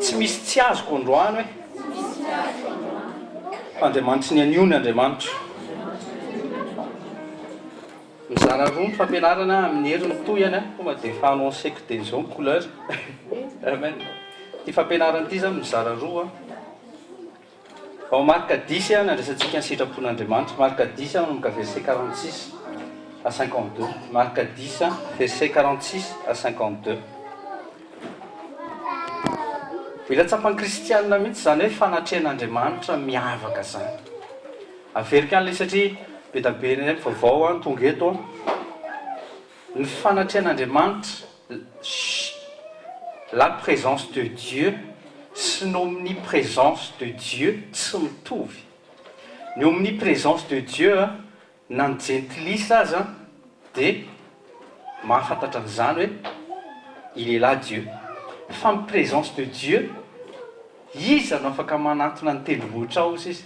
tsy misy tsy azoko androany hoe andriamanitra ny aniony andriamanitra mizara roa ny fampianarana amin'ny herin'ny toyany tonga dia fanao seko dia zao ny couleur amen ty fampianarana ity zany mizara roa ao marque 10 nandresantsika ny sitrapon'andriamanitra marque 10 manomboka verset 46 à 52 marque 10 verset 46 à 52 mila tsapany kristianina mihitsy zany hoe fanatrehan'andriamanitra miavaka zany averika an'ilay satria be tabe ny vaovao tonga eto ny fanatrehan'andriamanitra la présence de Dieu sy ny omniprésence de Dieu tsy mitovy ny omniprésence de Dieu na ny gentilisa azy dia mahafantatra an'izany hoe il est là Dieu fa ny présence de Dieu izy no afaka manatona ny tendrombohitra ao izy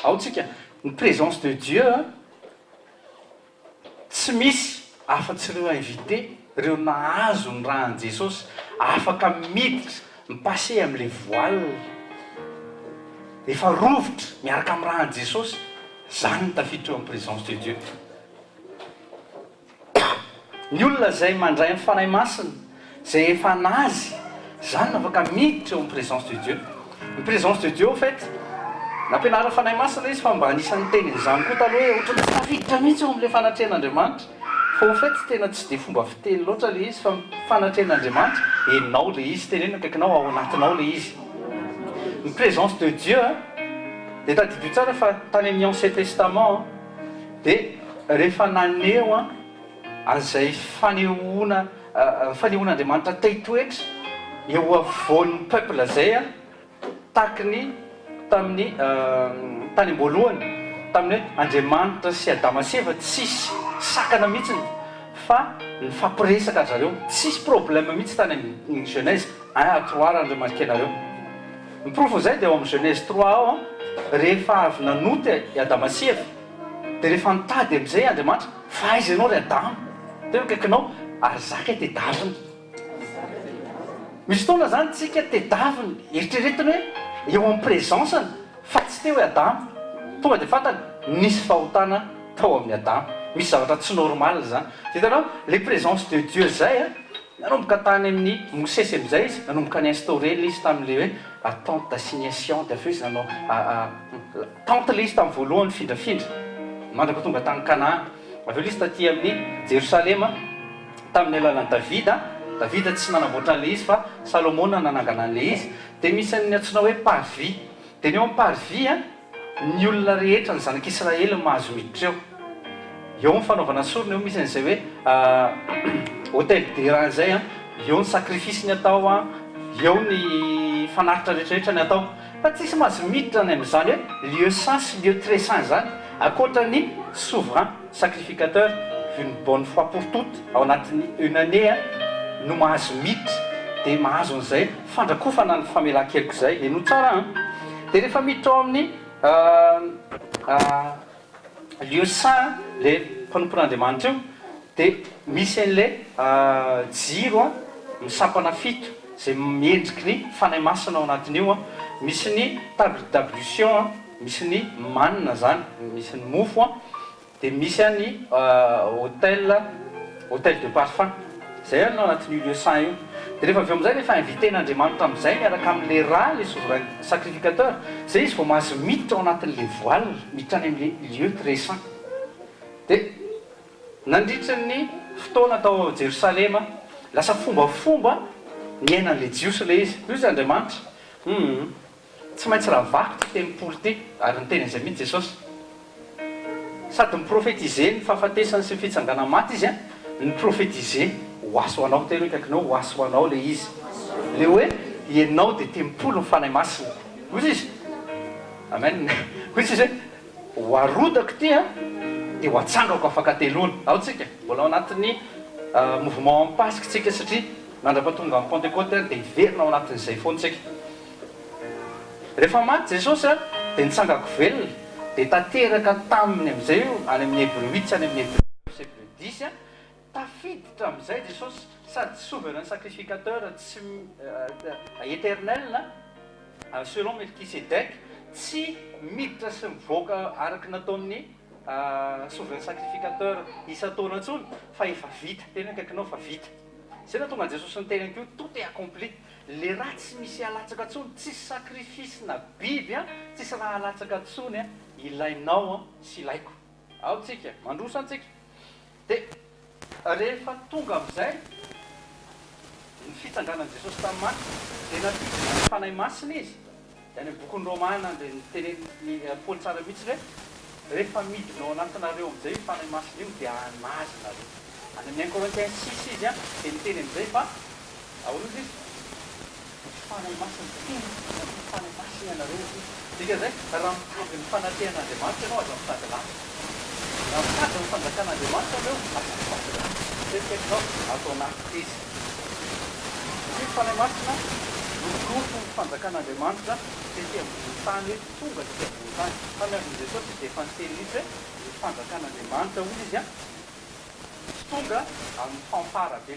ao tsika ny présence de Dieu tsy misy afa-tsy ireo invité ireo nahazo ny rahan'i Jesosy afaka miditra mipase amin'ilay voile efa rovitra miaraka amin'ny rahan'i Jesosy zany ny tafiditra eo amin'ny présence de Dieu ny olona zay mandray amin'ny fanahy masina zay efa nazy zany no afaka miditra eo amin'ny présence de Dieu ny présence de Dieu au fait nampianarana fanahy masina izy fa mba anisan'ny tenin'izany koa taloha hoe ohatrany tsy tafiditra mihitsy eo amin'ilay fanatrehan'andriamanitra fa au fait tena tsy dia fomba fiteny loatra le izy fa fanatrehan'andriamanitra enao le izy teneny akaikinao ao anatinao le izy ny présence de Dieu dia tadidio tsara fa tany amin'ny ancien testament dia rehefa naneo an'izay fanehoan'andriamanitra tay-toetra eo avoan'ny peuple zay takiny tamin'ny tany am-boalohany tamin'ny hoe andriamanitra sy adama sy eva tsisy sakana mihitsiny fa ny fampiresaka zareo tsisy problème mihitsy tany amin'ny Genèse 1 à 3 raha andriamarika anareo miprofo zay dia ao amin'ny Genèse 3 ao rehefa avy nanoty i adama sy eva dia rehefa nitady amin'izay andriamanitra fa aiza ianao ry adama teo akaikinao ary zaka tedaviny misy fotoana zany tsika tedaviny eritreretiny hoe eo amin'ny présenceny fa tsy teo hoe adama tonga dia fantany nisy fahotana tao amin'ny adama misy zavatra tsy normal zany dia hitanao les présence de Dieu zay nanomboka tany amin'ny Mosesy amin'izay izy nanomboka ny instauré izy tamin'le hoe attente d'assignation dia aveo izy nanao tente le izy tamin'ny voalohany findrafindra mandraka tonga tany Kanaan aveo le izy taty amin'ny Jerosalema tamin'ny alalan'i Davida tsy nanamboatra an'le izy fa Salomona nanangana an'le izy dia misy ny antsoina hoe parvis dia ny eo amin'ny parvis ny olona rehetra ny zanak'Israely mahazo miditra eo ny fanaovana sorona eo misy an'izay hoe hôtel deran zay eo ny sacrifice ny atao eo ny fanaritra rehetrarehetra ny atao fa tsisy mahazo miditra ny amin'izany hoe lieu saint sy lieu très saint zany akoatra ny souverain sacrificateur une bonne fois pour toutes ao anatin'ny une année no mahazo miditra dia mahazo an'izay fandrakofana ny famelan-keliko zay eno tsara dia rehefa miditra ao amin'ny lieu saint le mpanompon'andriamanitra io dia misy an'ilay jiro misampana fito zay miendriky ny fanahy masina ao anatin'io misy ny table d'ablution misy ny manina zany misy ny mofo dia misy ny hôtel de parfum zay no anatin'io lieu saint io dia rehefa avy eo amin'izay rehefa inviten'andriamanitra amin'izay miaraka amin'le raha le souverain sacrificateur zay izy vao mahazo miditra ao anatin'le voile miditra any amin'le lieu très saint dia nandritra ny fotoana tao Jerosalema lasa fombafomba ny ainan'le jiosy le izy io izy andriamanitra tsy maintsy raha vaky ty tempolo ty ary ny teny an'izay mihitsy Jesosy sady miprofetize ny fahafatesany sy ny fitsangana maty izy ny profetize ho aso anao tena akaikinao ho aso anao le izy le hoe ianao dia tempolo ny fanahy masina ozy izy amen ozy izy hoe ho arodako ty dia ho atsangako afaka teloana ao tsika mbola ao anatin'ny mouvement en Pasque tsika satria mandra-pahatonga amin'ny Pentecôte dia hiverina ao anatin'izay foana tsika rehefa maty Jesosy dia nitsangako velona dia tateraka taminy amin'izay io any amin'ny Hébreu 8 any amin'ny Hébreu chapitre 10 tafiditra ohatra amin'izay jesosy sady souverain sacrificateur tsy éternel selon Melchisedec tsy miditra sy mivoaka araky nataon'ny souverain sacrificateur isa-taona ntsony fa efa vita tena akaikinao fa vita zay na tonga jesosy ny tenany keo tout est accompli le raha tsy misy alatsaka ntsony tsisy sacrifice na biby tsisy raha alatsaka ntsony ilainao sy ilaiko ao tsika mandrosa antsika dia rehefa tonga amin'izay ny fitsanganan jesosy tamin'ny maty dia natidina ny fanahy masina izy dia any bokon'ny romana dia niteneny paoly tsara mihitsy hoe rehefa midinao anatinareo amin'izay fanahy masina io dia anazonareo any amin'ny 1 Corinthiens 6 izy dia niteny amin'izay fa ahoana izy fanahy masina tena fanahy masina ianareo dika zay raha mitady ny fanatehan'Andriamanitra ianao aza mitady lasa raha mitady ny fanjakan'Andriamanitra anareo aza mitady lasa tetikaikinao atao anaty izy ny fanahy masina nodoko ny fanjakan'Andriamanitra tetỳ ambony tany hoe tonga tetỳ ambony tany fa miarony jesosy dia efa niteny mihitsy hoe ny fanjakan'Andriamanitra hoy izy tsy tonga amin'ny fanfara be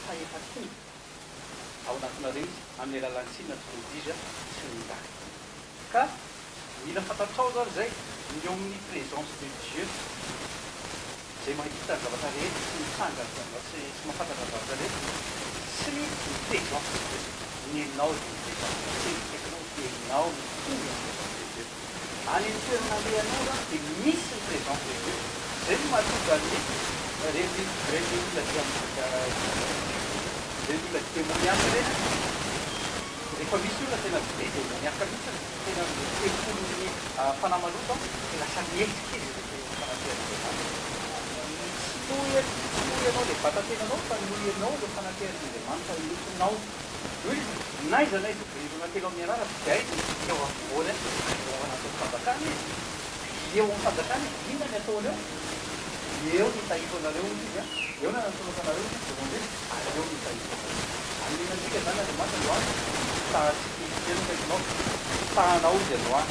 fa efa tonga ao anatinareo izy amin'ny alalan'ny tsinona tsy modiza sy mindany ka mila fantatrao zany zay ny eo amin'ny présence de Dieu zay mahita ny zavatra rehetra sy mitsangana sy mahafantatra ny zavatra rehetra sy ny présence de Dieu nenao ny présence sy ny tekinao nenao ny tonga ny présence de Dieu any ny toerana lehanao zany dia misy ny présence de Dieu zay no mahatonga ny reny olona dia témoignage reny efa misy olona tena be témoignaka mihitsy tena tekolony fanahy maloto dia lasa mihetrika izy fanatehan'Andriamanitra tsy noy ianao le vatantenanao fa noy ianao le fanatehan'Andriamanitra iotonao io izy naiza na izy virona telo amin'ny anara dia izy eo avoany eo anatin'ny fanjakana izy eo amin'ny fanjakana izy inona ny ataonao eo ny tahito anareo izy eo na natolokanareo izy dia eo ny tahito amin'inantsika zany Andriamanitra androany tahanao tahanao izy androany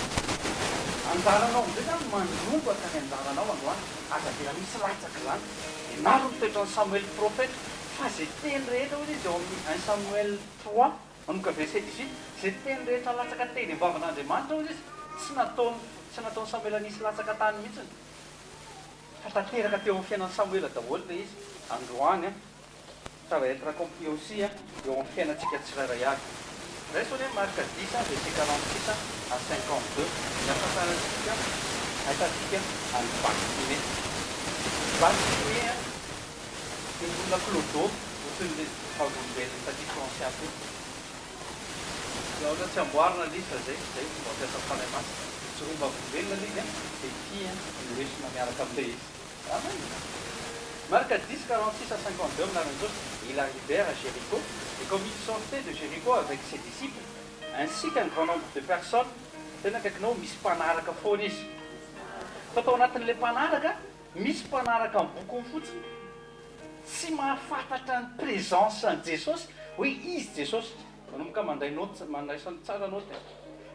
anjaranao amizay zany manomboka ny anjaranao androany aza tena misy latsaka zany naro ny toetran'ny Samuel prophète fa zay teny rehetra hoy izy eo amin'ny 1 Samuel 3 manomboka verset 18 zay teny rehetra latsaka teny ambavan'Andriamanitra hoy izy tsy nataony Samuel anisy latsaka tany mihitsiny fa tanteraka teo amin'ny fiainan'ny Samuel daholo le izy androany ça va être accompli aussi eo amin'ny fiainantsika tsirairay avy zay so hoe Marc 10 verset 46 à 52 miafasarantsika ahitantsika any Bartimée Bartimée ny olona clodo ohatrany fahavolovely tadiko anciato ohatra tsy amboarina lisa zay fomba mampiasa fanahy masina tsy romba vovelona lizy dia ity noesina miaraka amin'ilay izy Marc 10, 46 à 52, il arrivèrent à Jéricho, et comme il sortait de Jéricho avec ses disciples, ainsi qu'un grand nombre de personnes, tena kaikinao misy mpanaraka foana izy. Fa tao anatin'ilay mpanaraka, misy mpanaraka amin'ny boky fotsiny, tsy mahafantatra ny présence an' Jesosy, hoe izy Jesosy. Manomboka mandraisany tsara noty.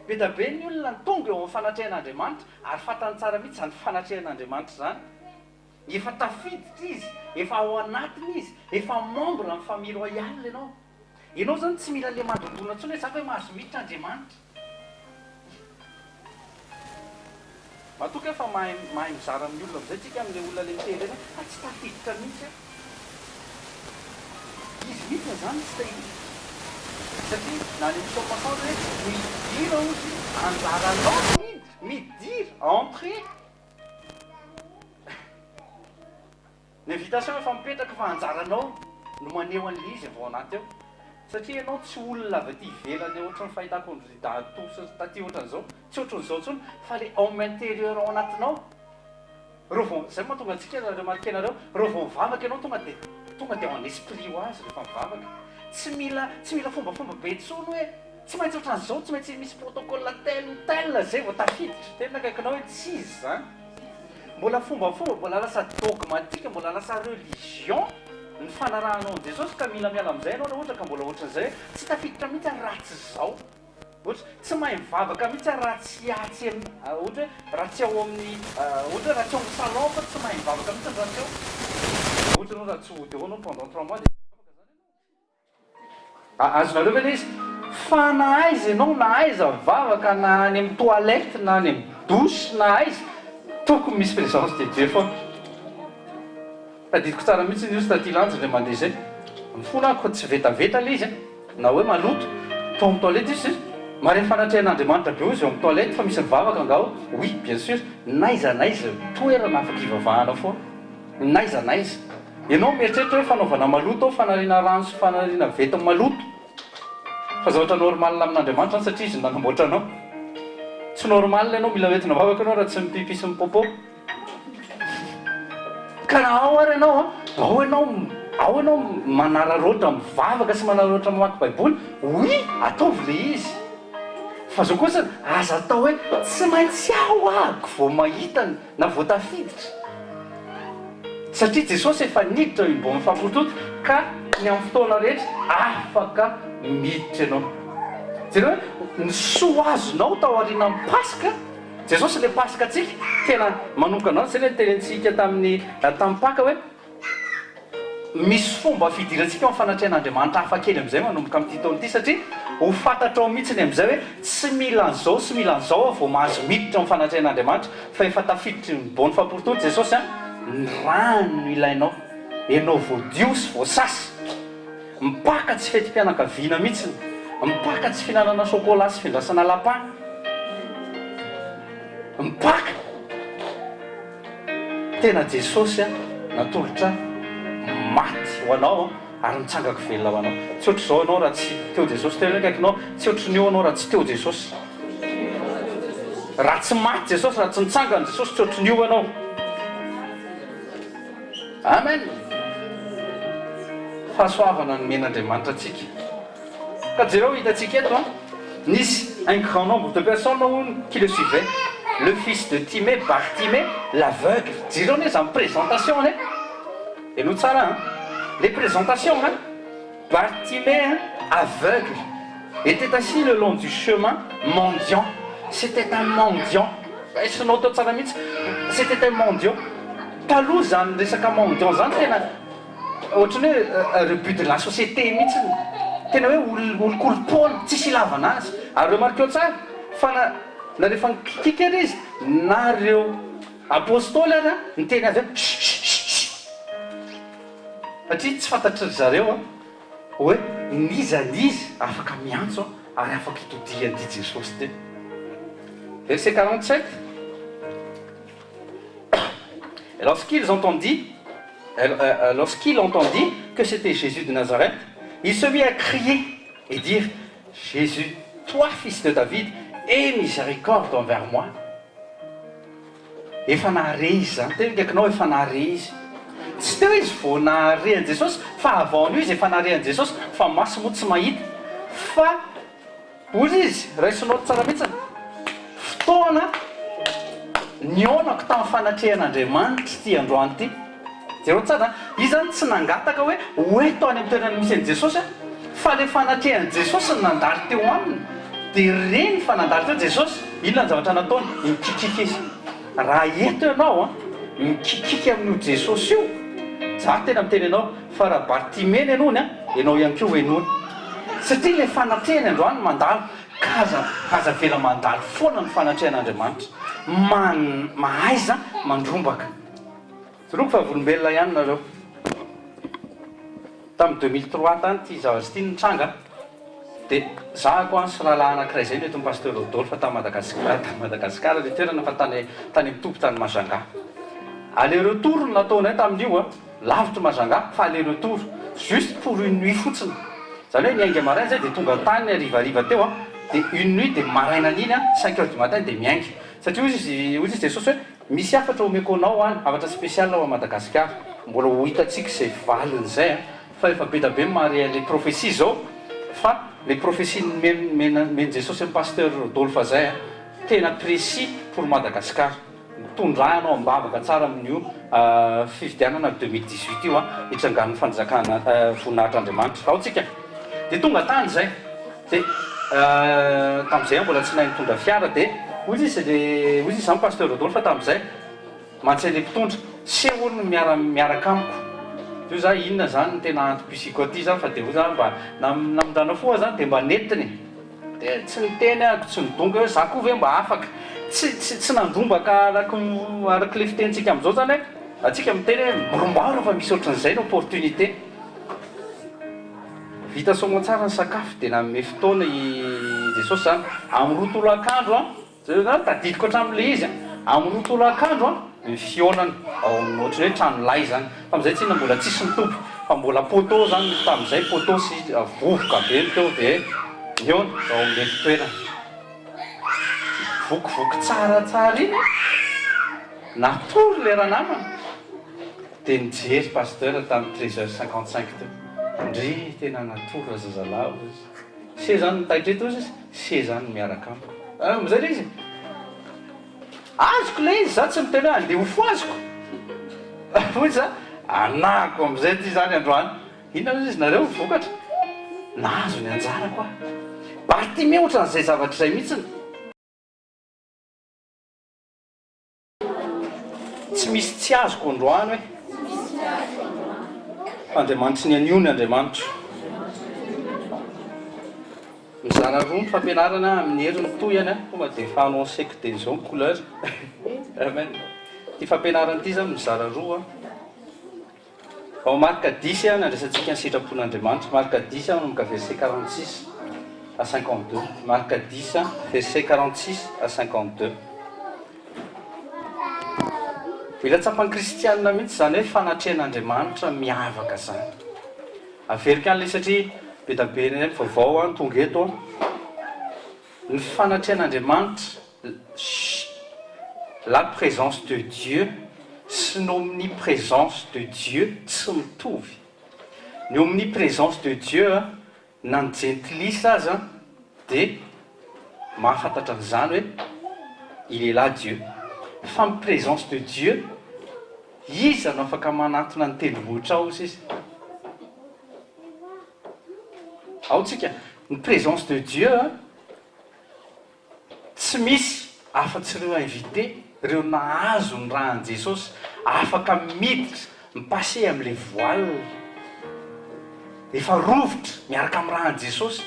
Be da be ny olona tonga eo amin'ny fanatrehan'Andriamanitra, ary fantany tsara mihitsy zany fanatrehan'Andriamanitra zany. Efa tafiditra izy, efa ao anatiny izy, efa membre amin'ny famille royale ianao. Ianao zany tsy mila le mandondona intsony hoe zaka hoe mahazo miditra Andriamanitra. Matoka efa mahay mizara amin'ny olona amin'izay tsika amin'ilay olona le miteny reny fa tsy tafiditra mihitsy. Izy mihitsy zany tsy tahiditra. Satria na ny psaume 60 hoe midira ozy anjaranao midira entrer. Ny invitation efa mipetraka fa anjaranao no maneho an'ilay izy vao anaty eo. Satria ianao tsy olona avy aty ivelany ohatrany fahitako ny datosa taty ohatran'izao, tsy ohatran'izao intsony fa le homme intérieur ao anatinao. Zay mahatonga antsika remarqué nareo, rehefa mivavaka ianao tonga dia en esprit ho azy rehefa mivavaka. Tsy mila fombafomba be intsony hoe tsy maintsy ohatran'izao, tsy maintsy misy protocole tel zay vao tafiditra. Tena akaikinao hoe tsy izy zany. Mbola fombafomba, mbola lasa dogmatique, mbola lasa religion ny fanarahanao an' Jesosy ka mila miala amin'izay ianao ohatra ka mbola ohatran'izay tsy tafiditra mihitsy raha tsy izao. Ohatra tsy mahay mivavaka mihitsy raha tsy atsy ohatra hoe raha tsy ao amin'ny ohatra raha tsy ao amin'ny salon fa tsy mahay mivavaka mihitsy raha tsy ao. Ohatra hitanao raha tsy ody eo anao pendant 3 mois azonareo ve le izy fa na aiza ianao na aiza vavaka na any amin'ny toilette na any amin'ny douche na aiza tokony misy présence de Dieu foana. Tadidiko tsara mihitsy izy taty lanjy le mandeha zay mifona ko tsy vetaveta le izy na hoe maloto to amin'ny toilette izy marehefa fanatrehan'Andriamanitra be izy eo amin'ny toilette fa misy mivavaka angao oui bien sûr naiza naiza toerana afaka ivavahana foana naiza naiza ianao mieritreritra hoe fanaovana maloto fanariana rano sy fanariana veta maloto fa zavatra normal amin'Andriamanitra satria izy nanamboatra anao tsy normal ianao mila hoentina vavaka anao raha tsy mipipi sy mipopo ka na ao ary ianao ao ianao manararoatra mivavaka sy manararoatra mamaky baiboly oui ataovy le izy fa zao kosa aza atao hoe tsy maintsy ao ako vao mahita na vao tafiditra satria Jesosy efa niditra mbo mifampitoto ka ny amin'ny fotoana rehetra afaka miditra ianao jereo hoe ny soa azonao tao ariana amin'ny pasika Jesosy le pasika atsika tena manokana anao zay le tenentsika tamin'ny paka hoe misy fomba fidirantsika amin'ny fanatrehan'Andriamanitra hafa kely amin'izay manomboka amin'ity taona ity satria ho fantatrao mihitsiny amin'izay hoe tsy mila an'izao sy mila an'izao vao mahazo miditra amin'ny fanatrehan'Andriamanitra fa efa tafiditry ny bony famporototo Jesosy ny rano ilainao ianao voadio sy voasasy mipaka tsy fetim-pianakaviana mihitsiny mipaka tsy finanana chocolat sy findrasana lapin mipaka tena Jesosy natolotra maty ho anao ary mitsangako velona ho anao tsy ohatry izao anao raha tsy teo Jesosy teo kaikinao tsy ohatry ny eo anao raha tsy teo Jesosy raha tsy maty Jesosy raha tsy nitsangana Jesosy tsy ohatry ny eo anao amen fahasoavana nomen'Andriamanitra atsika ka jereo hitantsika eto nisy un grand nombre de personnes qui le suivaient le fils de Timée Bartimée l'aveugle jereo ne zany présentation ne et nous tsara les présentations Bartimée aveugle était assis le long du chemin mendiant c'était un mendiant isinao tao tsara mihitsy c'était un mendiant taloha zany resaka mendiant zany tena ohatrany hoe rebut de la société mihitsy tena hoe olo-kolopôna tsisy ilavana azy ary remarqueo tsara fa na rehefa nikikika ary izy na reo apôstôly ary ny teny azy satria tsy fantatry zareo hoe niza afaka miantso ary afaka hitodiany dy Jesosy teny verset 47 lorsqu'il entendit que c'était Jésus de Nazareth, il se mit à crier et dire Jésus, toi fils de David, aie miséricorde envers moi. Efa nahare izy zany tena kaikinao efa nahare izy tsy teo izy vao nahare an Jesosy fa avaon'io izy efa nahare an Jesosy fa maso moa tsy mahita fa ozy izy raisinao tsara mihitsy fotoana nionako tamin'ny fanatrehan'Andriamanitra ty androany ty jereo tsara izy zany tsy nangataka hoe hoeto any amin'ny toerana misy an Jesosy fa le fanatrehan Jesosy ny nandalo teo aminy dia reny fa nandalo teo Jesosy inona ny zavatra nataony mikikika izy raha eto ianao mikikika amin'io Jesosy io za tena miteny ianao fa raha Bartimée enony ianao ihany koa enony satria le fanatrehany androany mandalo kaza vela mandalo foana ny fanatrehan'Andriamanitra mahaiza mandrombaka zoroko fa volombelona ihany nareo tamin'ny 2003 tany ty zavatra ty nitranga dia zahako sy rahalahy anankiray zay neto pasteur Rodolphe ta Madagasikara le toerana fa tany mitompo tany Majanga aller retour nataonay tamin'io lavitra Majanga fa aller retour juste pour une nuit fotsiny zany hoe miainga maraina zay dia tonga tany arivariva teo dia une nuit dia maraina an'iny 5 heures du matin dia miainga satria ozy izy Jesosy hoe misy afatra omeko anao any afatra spécial ao a Madagasikara mbola ho hitatsika izay valin'izay fa efa be da be mare les prophéties zao fa les prophéties men Jesosy amin'ny pasteur Rodolphe zay tena précis pour Madagasikara tondrahanao mbavaka tsara amin'io fifidianana 2018 io hitrangan'ny fanjakana voninahitr'Andriamanitra ao tsika dia tonga tany zay dia tamin'izay mbola tsy nahy nitondra fiara dia ozy izy zany pasteur Rodolphe tamin'izay mantsy le mpitondra se olona miaraka amiko io za inona zany tena antipsyko ty zany fa de ho zany mba namindrana foa zany de mba netiny de tsy niteny ako tsy nidonga hoe za koa ve mba afaka tsy nandombaka araky le fitentsika am'izao zany hoe atsika miteny hoe morombaro fa misy ohatran'izay ny opportunité vita somo tsara ny sakafo de nanome fotoana jesosy zany amin'ny roa tolo-akandro zay zany tadidiko hatramin'le izy amin'ny roa tolo-akandro ny fionana ao amin'ny ohatrany hoe tranolay zany fa am'izay tsy na mbola tsisy mitompo fa mbola poto zany tam'izay poto sy vovoka be ny teo de miona ao amin'le fitoerana vokivoky tsaratsara iny natory le raha namana de nijery pasteur tamin'ny 13h55 teo ndry tena natory raha zazalahy se zany nitaitreto izy se zany miaraka amiko am'izay le izy azoko le izy za tsy miteny hoe andeha ho fo azoko oy za anako am'izay ty zany androany inona izy nareo vokatra nahazo ny anjara koa parti mihoatra n'izay zavatra izay mihitsiny tsy misy tsy azoko androany hoe Andriamanitra ny aniony Andriamanitra mizara roa ny fampianarana amin'ny heriny toyany fomba de fanao seky de zao ny couleur amen ty fampianarana ity zany mizara roa ao marque 10 nandraisantsika ny sitrapon'Andriamanitra marque 10 manomboka verset 46 à 52 marque 10 verset 46 à 52 mila tsapan'ny kristianina mihitsy zany hoe fanatrehan'Andriamanitra miavaka zany averika an'le satria be da be ny vaovao tonga eto ny fanatrehan'Andriamanitra la présence de Dieu sy ny omniprésence de Dieu tsy mitovy ny omniprésence de Dieu na ny gentilisa aza de mahafantatra an'izany hoe il est là Dieu fa ny présence de Dieu iza no afaka manatona ny tendrombohitra ao izy ao tsika ny présence de Dieu tsy misy afa-tsy ireo invité ireo nahazo ny rahan Jesosy afaka miditra mipase am'le voile efa rovitra miaraka amin'ny rahan Jesosy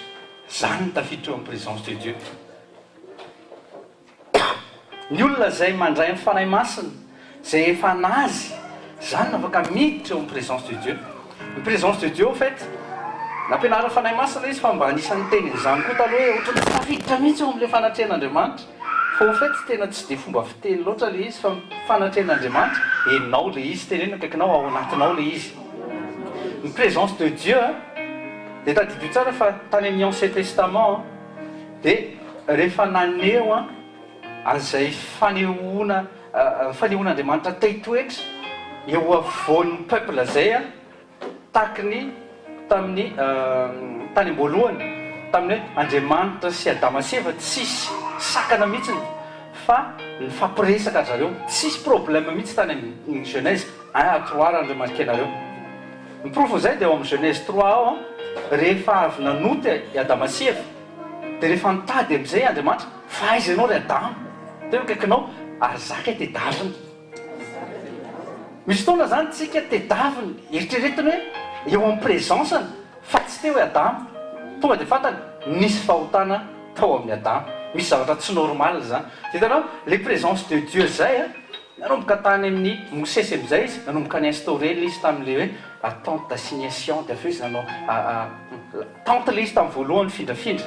zany ny tafiditra eo amin'ny présence de Dieu ny olona zay mandray amin'ny fanahy masina zay efa nazy zany afaka miditra eo amin'ny présence de Dieu ny présence de Dieu au fait nampianarana fanahy masina izy fa mba anisan'ny tenin'izany koa taloha hoe ohatrany tafiditra mihitsy eo amin'le fanatrehan'Andriamanitra fa au fait tena tsy de fomba fiteny loatra le izy fa fanatrehan'Andriamanitra enao le izy teneny akaikinao ao anatinao le izy ny présence de Dieu de tadidio tsara fa tany amin'ny Ancien Testament de rehefa naneo an'izay fanehoan'Andriamanitra tay-toetra eo avoan'ny peuple zay takiny tamin'ny tany am-boalohany tamin'ny hoe Andriamanitra sy Adama sy Eva tsisy sakana mihitsiny fa ny fampiresaka zareo tsisy problème mihitsy tany amin'ny Genèse 1-3 raha Andriamanitra anareo ny profo zay de ao amin'ny Genèse 3 ao rehefa avy nanoty i Adama sy Eva de rehefa nitady am'izay Andriamanitra fa aiza ianao ry Adama teo akaikinao ary zaka tedaviny misy fotoana zany tsika tedaviny eritreretiny hoe eo amin'ny présenceny fa tsy teo hoe Adama tonga de fantany nisy fahotana tao amin'ny Adama misy zavatra tsy normal zany de hitanao le présence de Dieu zay nanomboka tany amin'ny Mosesy am'izay izy nanomboka ny instauré le izy tamin'le hoe attente d'assignation de aveo izy nanao tente le izy tamin'ny voalohany findrafindra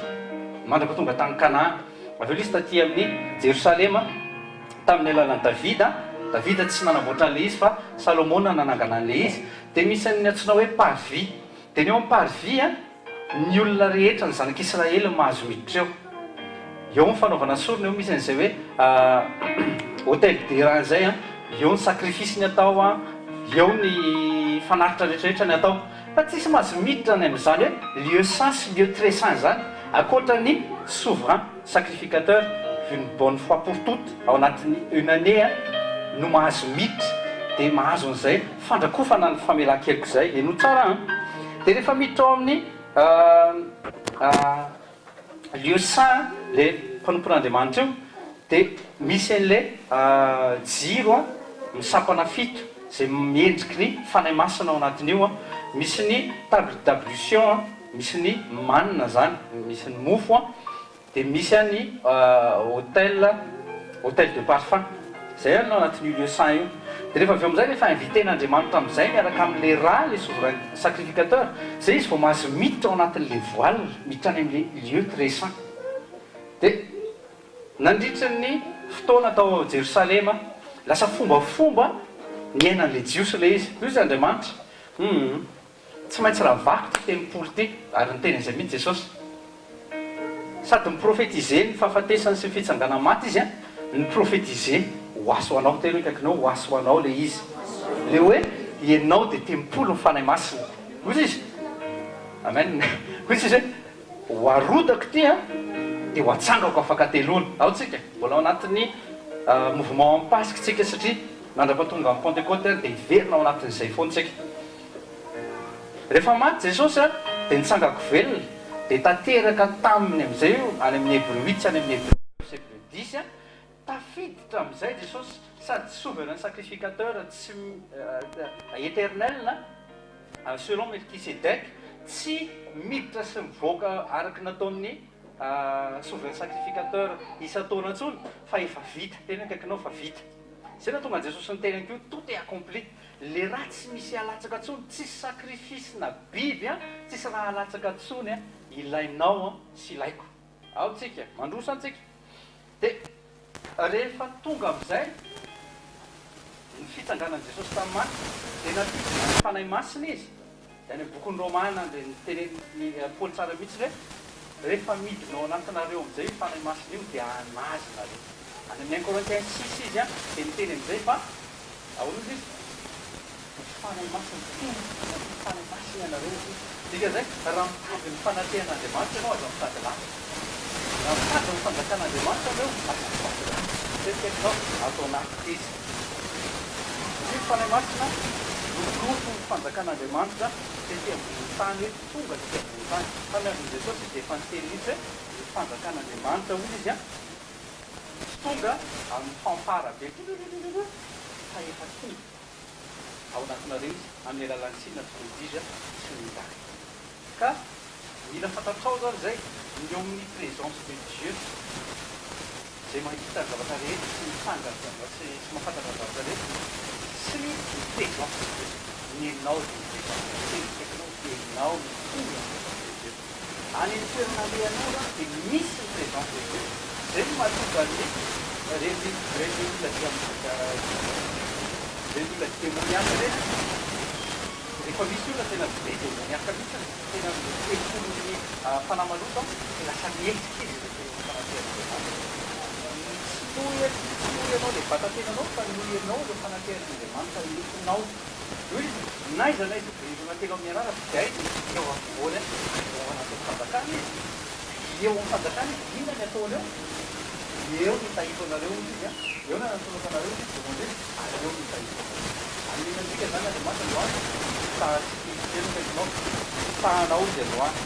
mandraka tonga tany Canaan aveo le izy taty amin'ny Jerosalema tamin'ny alalan'i Davida tsy nanamboatra an'le izy fa Salomona nanangana an'le izy de misy ny antsoina hoe parvis de ny eo amin'ny parvis ny olona rehetra ny zanak'Israely mahazo miditra eo ny fanaovana sorona eo misy an'izay hoe hôtel deran zay eo ny sacrifice ny atao eo ny fanaritra rehetrarehetra ny atao fa tsisy mahazo miditra ny am'izany hoe lieu saint sy lieu très saint zany akoatra ny souverain sacrificateur une bonne fois pour toutes ao anatin'ny une année no mahazo miditra de mahazo an'izay fandrakofana ny famelan-keliko zay eno tsara de rehefa miditra ao amin'ny lieu saint le mpanompon'Andriamanitra io de misy an'le jiro misapana fito zay miendriky ny fanay masina ao anatin'io a misy ny wwc a misy ny manina zany misy ny mofo a dia misy any hôtel de parfum zay anao anatin'io lieu-saint io dia rehefa avy eo amizay rehefa inviten'andriamanitra amizay miaraka amin'le raha le souverain sacrificateur zay izy vao mahazo miditra ao anatin'le voile miditra any amin'le lieu très saint dia nandritra ny fotoana tao Jerosalema lasa fombafomba ny ainan'le jiosy le izy io izy andriamanitra tsy maintsy raha vakotra tempolo ty ary nytenan'izay mihitsy jesosy sady miprofetize ny fahafatesany sy ny fitsangana maty izy a ny profetize ho aso anao tena hoe kaikinao ho aso anao le izy le hoe ianao dia tempolo nyfanay masina ozy izy amen ozy izy hoe ho arodako ty a dia ho atsangako afaka teloana ao tsika mbola ao anatin'ny mouvement ampasika tsika satria nandra-patonga amin'ny pentecote dia hiverina ao anatin'izay foantsika rehefa maty jesosy a dia nitsangako velona dia tanteraka taminy am'izay io any amin'ny hébreu 8 any amin'ny hébreu 10 a tafiditra am'izay jesosy sady souverain sacrificateur tsy éternel selon Melchisedec tsy miditra sy mivoaka araky nataon'ny souverain sacrificateur isa-taona ntsony fa efa vita tena kaikinao fa vita zay na tonga jesosy ny tenako io tout est accompli le raha tsy misy alatsaka ntsony tsisy sacrifice na biby a tsisy raha alatsaka ntsony a ilainao a sy ilaiko ao tsika mandrosa antsika dia rehefa tonga am'izay ny fitsanganan' jesosy tamin'ny maty dia natidina ny fanay masina izy da ny bokon'ny romana dia nyteneny paoly tsara mihitsy hoe rehefa midinao anatinareo am'izay io fanay masina io dia anazina re any amin'ny 1 Corinthiens 6 izy a dia niteny am'izay fa ahoana izy fanay masina fanay masina anareo dika zay raha mitady ny fanatehan'andriamanitra ianao aza mitady lasa raha mitady ny fanjakan'andriamanitra anareo tetikaikinao atao anaty izy sy fanay masina lokoloko ny fanjakan'andriamanitra tety ambony tany hoe tonga tety ambony tany fa miazony jesosy izy dia efa niteny mihitsy hoe ny fanjakan'andriamanitra hoy izy a sy tonga amin'ny fanfara be fa efa tonga ao anatinareo izy amin'ny alalan'ny sinina todiza sy ny dary ka mila fantatrao zany zay ny eo amin'ny présence de Dieu zay mahita ny zavatra rehetra sy mitsangana sy mahafantatra ny zavatra rehetra sy ny présence de Dieu ny enao enao ny tonga de Dieu any ny toerana lehanao zany dia misy ny présence de Dieu zay no mahatonga ny reny olona dia témoignage rehetra rehefa misy olona tena be témoignaka mihitsy tena tempolony fanamaloto dia lasa mihetsiky izy fanatehan'andriamanitra tsy moy le vatantenanao fa noenao le fanatehan'andriamanitra entinao io izy naiza na izy irona telo amin'ny anara day eo avoany eo anatin'ny fanjakana izy eo amin'ny fanjakana izy inona ny ataony eo ny tahito anareo izy a eo na natolokanareo izy demande ary eo ny tahito amin'inantsika zany andriamanitra androany tasikaikinao tahanao izy androany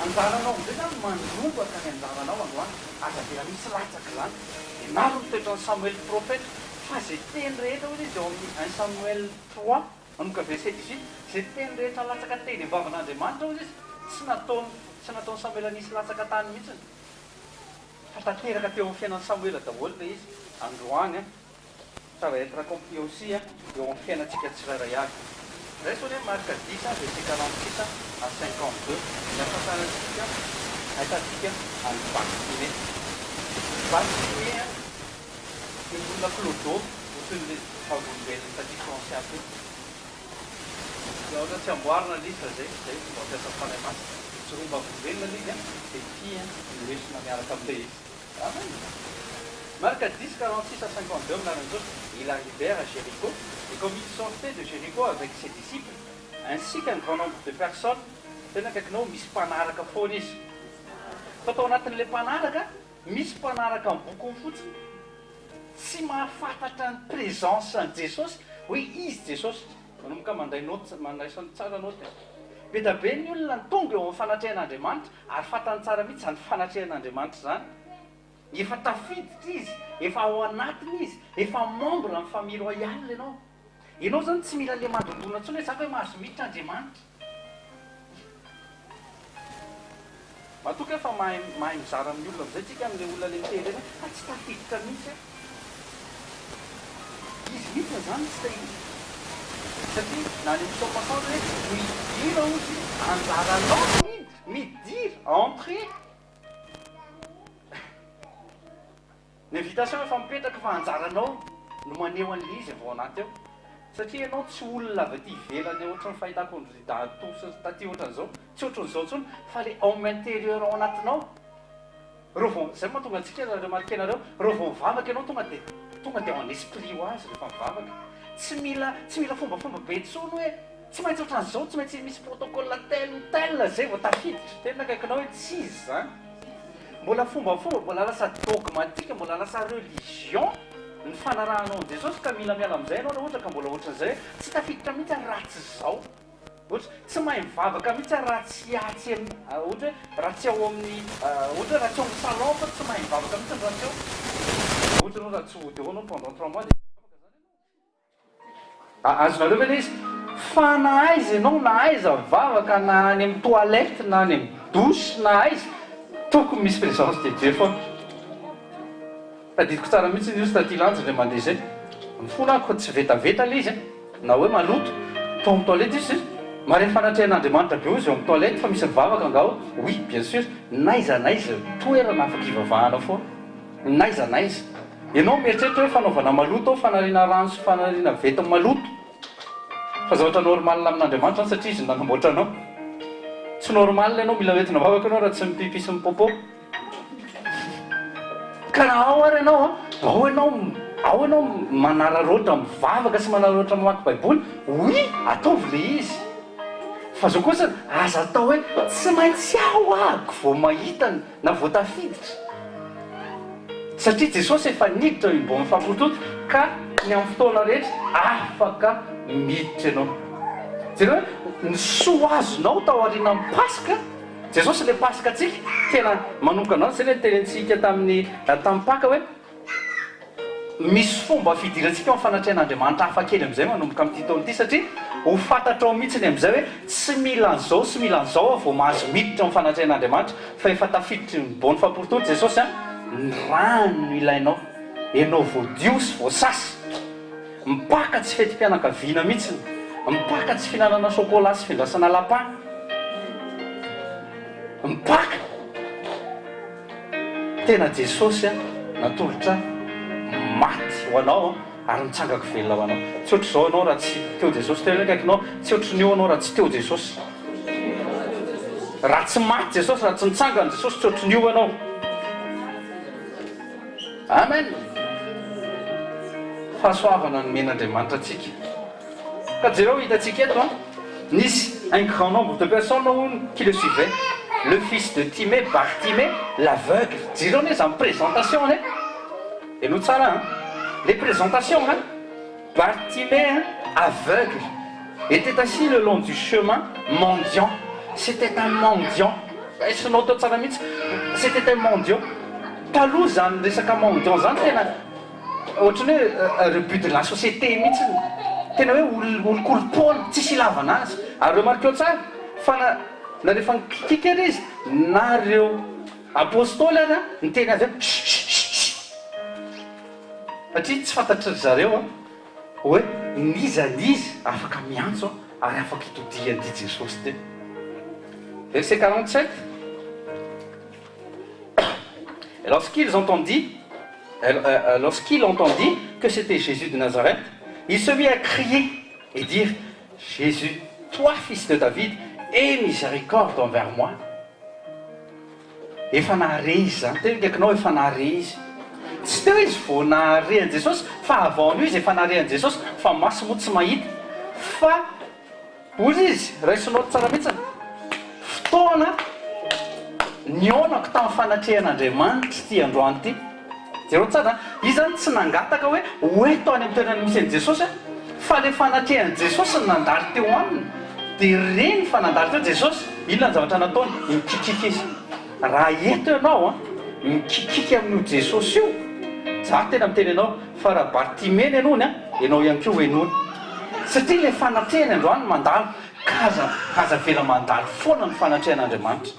anjaranao amizay zany mandrombaka ny anjaranao androany aza tena misy latsaky zany dia maro mitoetra ny Samuel prophète fa zay teny rehetra ozy izy eo amin'ny 1 Samuel 3 manomboka verset 18 zay teny rehetra latsaka teny ambavan'andriamanitra ozy izy tsy nataony Samuel anisy latsaka tany mihitsiny fa tanteraka teo amin'ny fiainan'ny Samuel daholo le izy androany a ça va être accompli aussi eo amin'ny fiainantsika tsirairay avy zay so hoe marque 10 verset 46 à 52 ny afasarantsika ahitantsika any Bartimée Bartimée ny olona clodo ohatran'le fagolombelona satria français aby dia ohatra tsy amboarina lisa zay mba mampiasa fanay masina tsyromba golombelona lizy a dia ty noesina miaraka amin'le izy Marc 10, 46 à 52, il arrivèrent à Jéricho, et comme ils sortaient de Jéricho avec ses disciples, ainsi qu'un grand nombre de personnes, tena kaikinao misy mpanaraka foana izy. Fa tao anatin'ilay mpanaraka, misy mpanaraka amin'ny boky fotsiny, tsy mahafantatra ny présence an' Jesosy, hoe izy Jesosy. Manomboka mandray tsara noty. Be da be ny olona ny tonga eo amin'ny fanatrehan'Andriamanitra, ary fantany tsara mihitsy zany fanatrehan'Andriamanitra zany. Efa tafiditra izy, efa ao anatiny izy, efa membre amin'ny famille royale ianao. ianao zany tsy mila le mandondona ntsony hoe za hoe mahazo miditra andriamanitra matoka efa mahay mizara amin'ny olona amizay tsika amin'le olona le miteny reny fa tsy tafiditra mihitsy izy mihitsy zany tsy tahitsy satria na ny misompasanry hoe midira ozy anjaranao midira entrer ny invitation efa mipetraka fa anjaranao no maneho an'le izy vao anaty eo satria ianao tsy olona avy aty ivelany ohatry ny fahitako datosa taty ohatran'izao tsy ohatran'izao ntsony fa le homme intérieur ao anatinao reo vao zay mahatonga antsika remarke nareo reo vao mivavaka ianao tonga de en esprit ho azy rehefa mivavaka tsy mila fombafomba be tsony hoe tsy maintsy ohatran'izao tsy maintsy misy protocole tel zay vao tafiditra tena akaikinao hoe tsy izy zany mbola fombafomba mbola lasa dogmatique mbola lasa religion ny fanarahanao an Jesosy ka mila miala amin'izay ianao raha ohatra ka mbola ohatran'izay tsy tafiditra mihitsy ratsy zao ohatra tsy mahay mivavaka mihitsy raha tsy atsy ohatra hoe raha tsy ao amin'ny ohatra raha tsy ao amin'ny salon fa tsy mahay mivavaka mihitsy raha tsy ao ohatra anao raha tsy ody ao anao pendant 3 mois azonareo ve le izy fa na aiza ianao na aiza mivavaka na any amin'ny toilette na any amin'ny douche na aiza tokony misy présence de Dieu foana tadidiko tsara mihitsy izy taty lanjy le mandeha zay mifona ko tsy vetaveta le izy na hoe maloto to amin'ny toilette izy mareny fanatrehan'Andriamanitra be izy eo amin'ny toilette fa misy mivavaka angao oui bien sûr naiza toerana afaka ivavahana foana naiza ianao mieritreritra hoe fanaovana maloto ao fanariana rano sy fanariana veta maloto fa zavatra normal amin'Andriamanitra satria izy nanamboatra anao tsy normal ianao mila hoentina mivavaka ianao raha tsy mipipi sy mipopo ka na ao ary ianao ao ianao manararoatra mivavaka sy manararoatra mamaky baiboly oui ataovy le izy fa zao kosa aza atao hoe tsy maintsy ao ako vao mahita na vao tafiditra satria Jesosy efa niditra mbo mifampototo ka ny amin'ny fotoana rehetra afaka miditra ianao jereo hoe ny soa azonao tao ariana amin'ny pasika Jesosy le pasika atsika tena manomboka anao zay le tenentsika tamin'ny tampaka hoe misy fomba fidirantsika ao fanatrehan'Andriamanitra hafa kely am'izay manomboka amin'ity taona ity satria ho fantatrao mihitsiny am'izay hoe tsy mila an'izao sy mila an'izao vao mahazo miditra amin'ny fanatrehan'Andriamanitra fa efa tafiditry ny bony famporotolo Jesosy ny rano ilainao ianao voadio sy voasasy mipaka tsy fetim-pianakaviana mihitsiny mipaka tsy finanana chocolat sy findrasana lapin mipaka tena Jesosy natolotra maty ho anao ary mitsangako velona ho anao tsy ohatry zao anao raha tsy teo Jesosy teo akaikinao tsy ohatry nio anao raha tsy teo Jesosy raha tsy maty Jesosy raha tsy mitsangana Jesosy tsy ohatry nio anao amen fahasoavana ny men'Andriamanitra atsika ka jereo hitatsika eto nisy un grand nombre de personnes qui le suivaient le fils de Timée Bartimée l'aveugle jereo ne zany présentation et nous tsara les présentations Bartimée aveugle était assis le long du chemin mendiant c'était un mendiant c'était un mendiant taloha zany resaka mendiant zany tena ohatrany hoe rebut de la société mihitsy tena hoe olo-kolopona tsisy ilavana azy ary remarqueo tsara fa na rehefa nikikika ary izy na reo apôstôly ary ny teny azy satria tsy fantatry zareo hoe nizanizy afaka miantso ary afaka hitodihan'ity Jesosy teny verset 47 et lorsqu'il entendit que c'était Jésus de Nazareth, il se mit à crier et dire Jésus, toi fils de David, aie miséricorde envers moi. Efa nahare izy zany tena kaikinao efa nahare izy tsy teo izy vao nahare an Jesosy fa avaon'io izy efa nahare an Jesosy fa maso moa tsy mahita fa ozy izy raisinao tsara mihitsy fotoana niaonako tamin'ny fanatrehan'Andriamanitra ty androany ty jereo tsara izy zany tsy nangataka hoe hoeto any amin'ny toerana misy an Jesosy fa le fanatrehan Jesosy ny nandalo teo aminy dia reny fa nandalo teo Jesosy inona ny zavatra nataony mikikika izy raha eto ianao mikikika amin'io Jesosy io za tena miteny ianao fa raha Bartimée ny anony ianao ihany koa hoenony satria ilay fanatrehany androany mandalo kaza vela mandalo foana ny fanatrehan'andriamanitra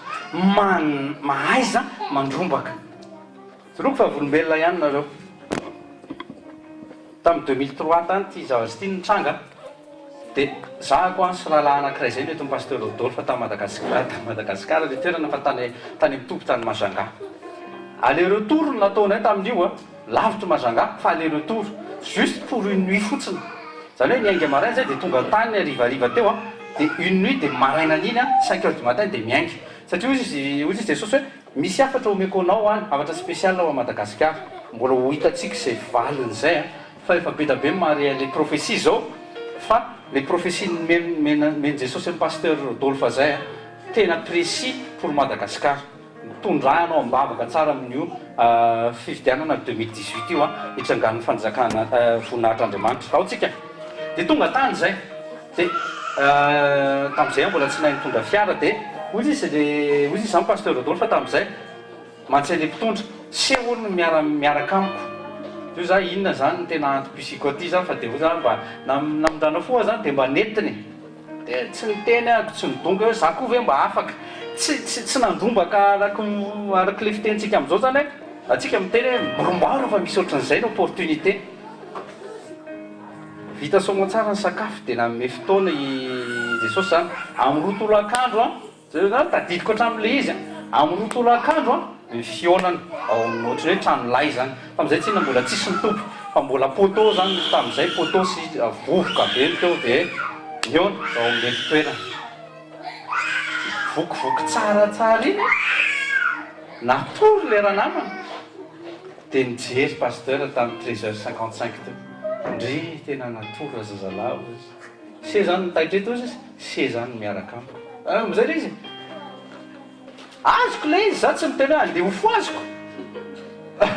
mahaiza mandrombaka soroko fa volombelona ihany nareo tamin'ny 2003 tany ty zavatra ty nitranga dia zahako any sy rahalahy anankiray zay mety pasteur Rodolphe tany Madagasikara le toerana fa tany mitompo tany Majanga aller retour nataonay tamin'io lavitra Majanga fa aller retour juste pour une nuit fotsiny zany hoe niainga maraina zay dia tonga tany rivariva teo dia une nuit dia maraina n'iny 5 heures du matin dia miainga satria ozy izy Jesosy hoe misy afatra omeko anao any afatra spécial ao a Madagasikara mbola ho hitatsika zay valiny zay fa efa be da be mare les prophéties zao fa les prophéties meny Jesosy amin'ny pasteur Rodolphe zay tena précis pour Madagasikara tondrahanao ambavaka tsara amin'io fividianana 2018 io hitrangan'ny fanjakana voninahitr'Andriamanitra ao tsika dia tonga tany zay dia tamin'izay mbola tsy nahy nitondra fiara dia ozy izy zany pasteur Rodolphe fa tamin'izay mantsay le mpitondra se olona miaraka amiko io za inona zany ny tena antipusiko aty zany fa dia o zany mba namindana foa zany dia mba netiny dia tsy niteny ako tsy nidonga hoe za koa ve mba afaka tsy nandombaka araka le fitentsika amin'izao zany hoe atsika miteny hoe morombaro fa misy ohatran'izay ny opportunité vita somo tsara ny sakafo dia nanome fotoana Jesosy zany amin'ny roa tolakandro zay zany tadidiko hatramin'le izy amin'ny roa tolakandro ny fionany ao amin'ny ohatry hoe tranolay zany tamin'izay tsy na mbola tsisy ny tompo fa mbola poto zany tamin'izay poto sy vovoka be ny teo dia iona ao amin'le fitoerana vokivoky tsaratsara iny natory le raha namana dia nijery pasteur tamin'ny 13h55 teo ndry tena natory zazalahy se zany nitaitreto izy se zany miaraka amizay le izy azoko le izy za tsy miteny hoe andeha ho fo azoko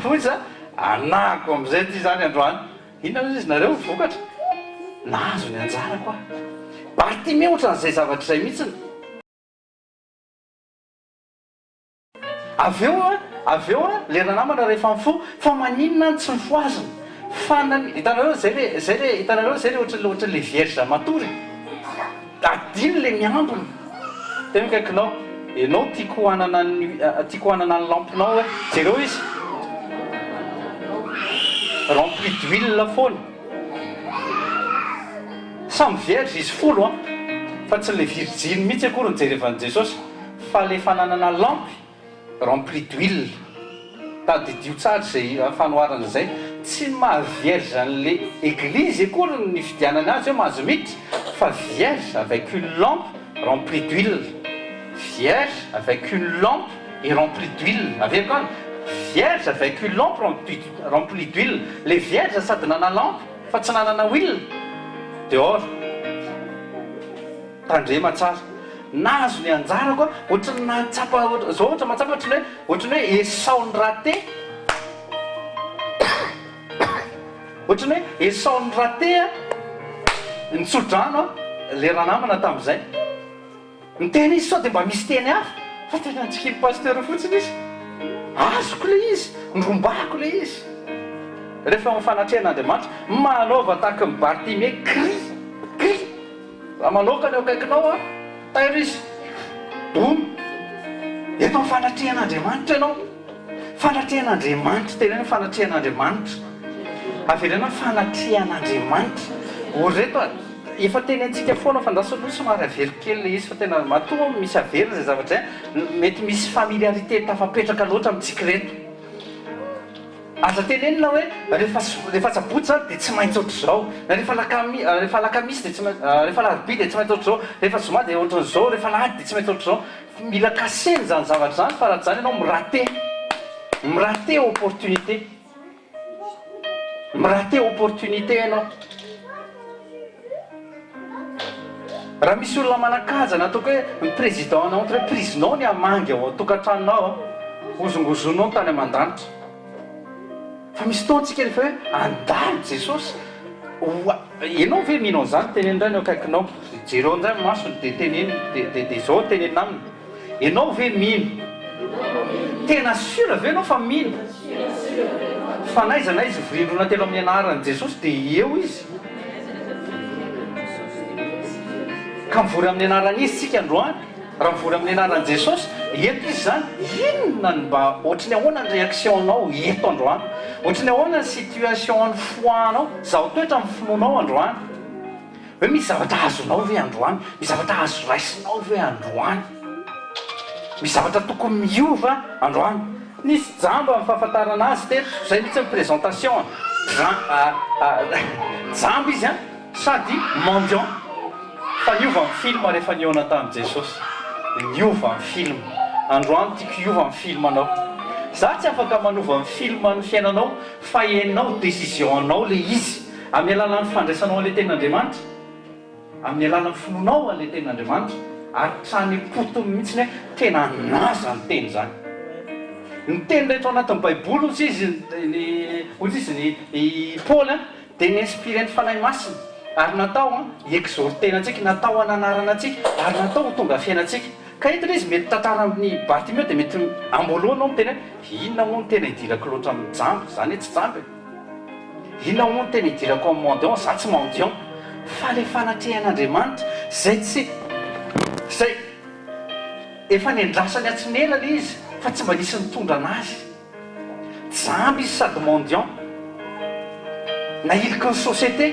oy za anako amizay ty zany androany inona izy nareo vokatra nahazo ny anjara koa Bartimée ohatran'izay zavatra izay mihitsiny avy eo lera namana rehefa mifo fa maninona tsy mifoaziny hitanareo zay le ohatran'le vierge matory adiny le miambony tena mikaikinao ianao tiako hanana ny lampinao hoe jereo izy rempli d'huile foana samy vierge izy folo fa tsy le virgine mihitsy akory nijerevan'i Jesosy fa le fananana lampy rempli d'huile tadidio tsara zay fanoharana zay tsy mahavierge an'le église akory ny fidianany azy hoe mahazo mity fa vierge avec une lampe remplie d'huile vierge avec une lampe et remplie d'huile aveo koa vierge avec une lampe remplie d'huile le vierge sady nana lampe fa tsy nanana huile dehors tandrema tsara nahazo ny anjara koa ohatrany natsapa zao ohatra matsapa ohatrany hoe esaony raté ohatrany hoe esaony raté nitsodrano le raha namana tamin'izay miteny izy sao dia mba misy teny hafa fa tena ntsikiry pasteur fotsiny izy azoko le izy ndrombako le izy rehefa mifanatrehan'Andriamanitra manaova tahaka ny Bartimée cri raha manokany eo akaikinao tairo izy domy eto mifanatrehan'Andriamanitra ianao fanatrehan'Andriamanitra tena hoe fanatrehan'Andriamanitra averana fanatrehan'Andriamanitra oreto efa teny antsika foana fandrasaloha somary avero kely le izy fa tena matoa misy averina zay zavatra zay mety misy familiarité tafapetraka loatra amintsika reto aza tenenina hoe rehefa tsabotsy zany dia tsy maintsy ohatry zao rehefa lakamisy dia rehefa larobia dia tsy maintsy ohatry zao rehefa zoma dia ohatran'izao rehefa lahady dia tsy maintsy ohatry zao mila kaseny zany zavatra zany fa raha zany ianao miraté opportunité ianao raha misy olona manakaja na ataoko hoe ny président na entreprisenao ny amangy ao tokantranonao ozongozonao ny tany aman-danitra fa misy taontsika rehefa hoe andalo Jesosy ianao ve mino an'izany tenenindray ny akaikinao jereo ndray masony dia teneny dia zao tenenina aminy ianao ve mino tena sura ve anao fa mino fa naiza na izy virindrona telo amin'ny anaran'i Jesosy dia eo izy ka mivory amin'ny anaran'izy tsika androany raha mivory amin'ny anaran'i jesosy eto izy zany inona ny mba ohatrany ahoana ny réactionnao eto androany ohatrany ahoana ny situation ny foanao zaho toetra amin'ny finoanao androany hoe misy zavatra azonao ve androany misy zavatra azo raisinao ve androany misy zavatra tokony miova androany nisy jamba amin'ny fahafantarana azy teto zay mitsy ny présentation jamba izy a sady mendiant fa niova amin'ny film rehefa niona tamin'i jesosy niova amin'ny film androany tiako iova amin'ny film anao za tsy afaka manova amin'ny film ny fiainanao fa ianao décision-nao le izy amin'ny alalan'ny fandraisanao an'ilay tenin'Andriamanitra amin'ny alalan'ny finoanao an'ilay tenin'Andriamanitra ary trany potony mihitsy hoe tena naza ny teny zany ny teny rehetra ao anatin'ny baiboly ozy izy ny Paul dia niinspiré ny fanahy masina ary natao exhortena antsika natao hananarana antsika ary natao ho tonga fiainantsika ka eto izy mety tantara amin'ny Bartimeo dia mety amboalohanao miteny hoe inona moa ny tena hidirako loatra amin'ny jamba zany hoe tsy jamba inona moa ny tena hidirako amin'ny mendiant za tsy mendiant fa le fanatrehan'Andriamanitra zay tsy zay efa niandrasany atsinela le izy fa tsy mba nisy nitondra anazy jamba izy sady mendiant na iliky ny société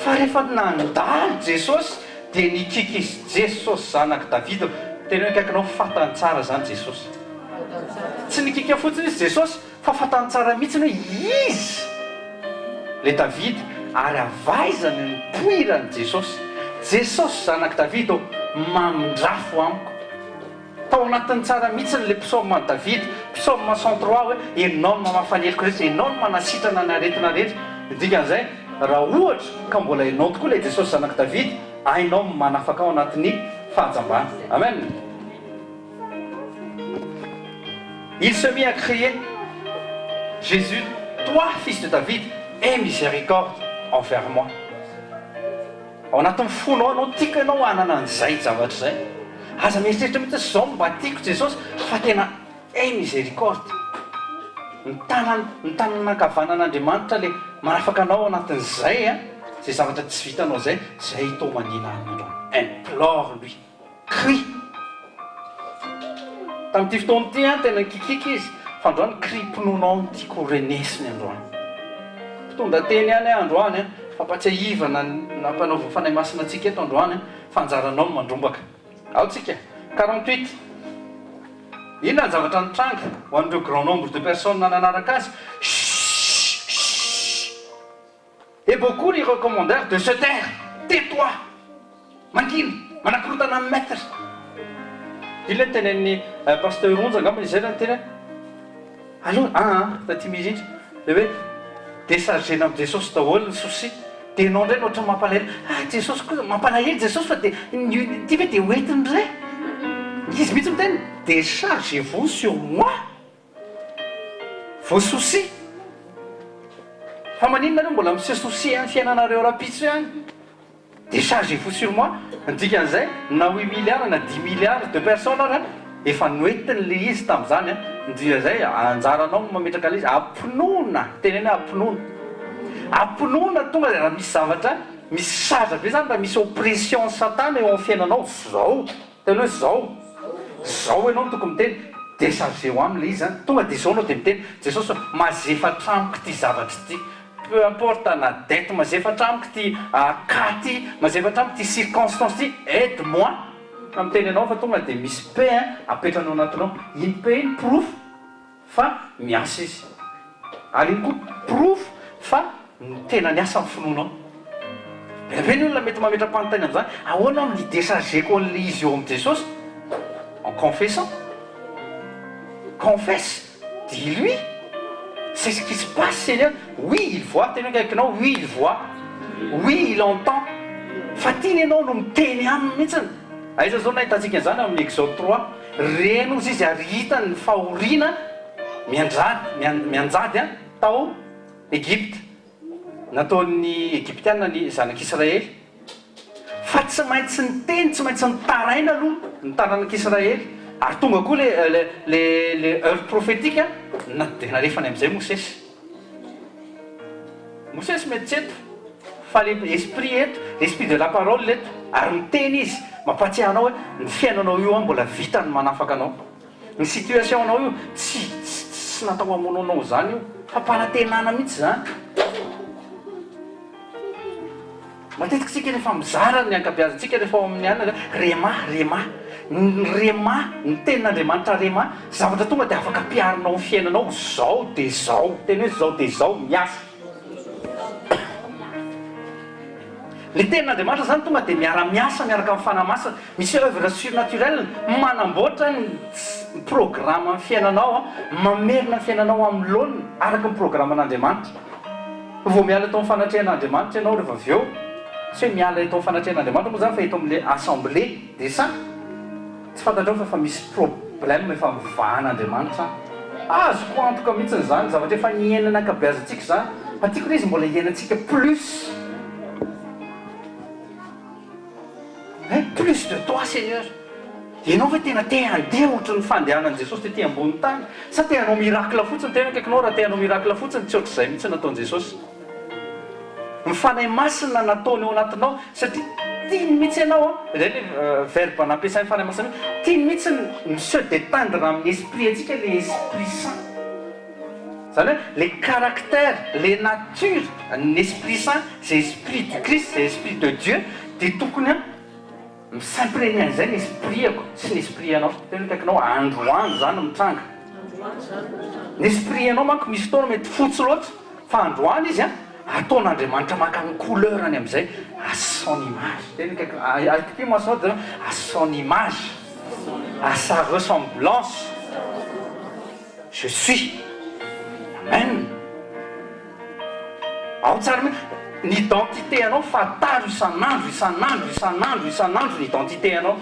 fa rehefa nandalo jesosy dia nikiky izy jesosy zanaky davida tena hoe kaikinao fatany tsara zany jesosy tsy nikika fotsiny izy jesosy fa fatany tsara mihitsy hoe izy le davida ary avaizany ny poirany jesosy jesosy zanaky davida mamindrafo amiko tao anatin'ny tsara mihitsy le psaume davida psaume 103 hoe enao no mamafaneliko rehetra enao no manasitrana ny aretina rehetra dikan'izay raha ohatra ka mbola enao tokoa le jesosy zanaky davida ainao manafaka ao anatin'ny fahajambana amen il se mit à crier Jésus toi fils de David aie miséricorde envers moi ao anatin'ny fonao anao tiako ianao hanana an'izay zavatra zay aza mieritreritra mihitsy zao mba tiako jesosy fa tena aie miséricorde ny tananankavanan'Andriamanitra le manafaka anao anatin'izay zay zavatra tsy vitanao zay tao manina amin'andro implore lui crie tamin'ity fotoana ity tena kikiky izy fa androany crie mpinoanao ny tiako renesiny androany tonda teny any androany fampatsiahivana nampanaova fanahy masina antsika eto androany fanjaranao no mandrombaka ao tsika 48 inona ny zavatra nitranga ho an'ireo grand nombre de personnes nananaraka azy et beaucoup lui recommandèrent de se taire tais-toi mangina manakorotana amin'ny maître ilay tenen'ny pasteur onja angamba izay ny tena aloha taty mizindra dia hoe déchargena amin'ny jesosy daholo ny souci dia enao indray nohatra mampalahelo jesosy koa mampalahelo jesosy fa dia ty ve dia hoentiny ray izy mihitsy miteny déchargez-vous sur moi vos soucis fa maninona reo mbola mise souci any fiainanareo rapitso any déchargez-vous sur moi dikan'izay na 8 milliards na 10 milliards de personnes ary efa noentiny le izy tamin'izany dikan'izay anjaranao mametraka le izy ampinoana teneny ampinoana tonga raha misy zavatra misy saratra be zany raha misy oppression satana eo amin'ny fiainanao zao tena hoe zao ianao tokony miteny déchargez-o am'le izy zany tonga dia zao anao dia miteny jesosy mazefatra amiko ty zavatra ty peu importe na dette mazefatra amiko ty cas ty mazefatra amiko ty circonstance ty aide moi miteny anao fa tonga dia misy pe apetranao anatinao iny pe iny proof fa miasa izy ary iny koa proof fa tena niasa amin'ny finoanao be ny olona mety mametra-panontany amin'izany ahoana amin'ny déchargeko an'le izy eo amin'ny jesosy en confessant confesse dis-lui c'est ce qui se passe Seigneur oui il voit tena kaikinao oui il voit oui il entend fa tiany ianao no miteny aminy mihitsiny aiza zao nahitantsika an'izany amin'ny exode 3 reno izy izy ary hitany ny fahoriana mianjady tao Egypte nataon'ny egyptiana ny zanak'Israely fa tsy maintsy niteny tsy maintsy nitaraina aloha ny taranak'Israely ary tonga koa le heure prophétique dia narefany amin'izay Mosesy mety tsy eto fa le esprit eto l'esprit de la parole leto ary miteny izy mampatsiahanao hoe ny fiainanao io a mbola vitany manafaka anao ny situation anao io tsy natao amononao zany io fa mpanantenana mihitsy zany matetika tsika rehefa mizara ny ankabeazantsika rehefa ao amin'ny anina rema ny tenin'andriamanitra rema zavatra tonga dia afaka ampiarinao ny fiainanao zao dia zao teny hoe zao dia zao miasa le tenin'andriamanitra zany tonga dia miara-miasa miaraka amin'ny fanamasina misy œuvre surnaturelle manamboatra ny programme amin'ny fiainanao mamerina ny fiainanao amin'ny laoniny araka ny programme an'andriamanitra vao miala tao amin'ny fanatrehan'andriamanitra ianao rehefa avy eo tsy hoe miala eto amin'ny fanatrehan'andriamanitra moa zany fa eto amin'le assemblée dia ça tsy fantatrao fa efa misy problème efa mivahan'andriamanitra azoko antoka mihitsy zany zavatra efa niainana ankabeazantsika zany fa tiako le izy mbola iainantsika plus plus de toi Seigneur ianao fa tena te handeha ohatry ny fandehanan'i Jesosy te ty ambony tany sa te hanao miracle fotsiny tena kaikinao raha te hanao miracle fotsiny tsy ohatr'izay mihitsy nataon'i Jesosy mifanahy masina nataony eo anatinao satria tiany mihitsy ianao zay le verbe nampiasainy fanahy masina tiany mihitsy ny se détendre amin'ny esprit antsika le esprit saint zany hoe les caractères les natures ny esprit saint c'est esprit du Christ c'est esprit de Dieu dia tokony a misaimprégné an'izay ny esprit-ako sy ny esprit anao tena kaikinao androany zany mitranga ny esprit anao manko misy fotoana mety fotsy loatra fa androany izy a ataon'andriamanitra maka ny couleur any amin'izay à son image tena kaiky moasao dia à son image à sa ressemblance je suis amen ao tsara mihitsy ny identité anao fataro isan'andro ny identité anao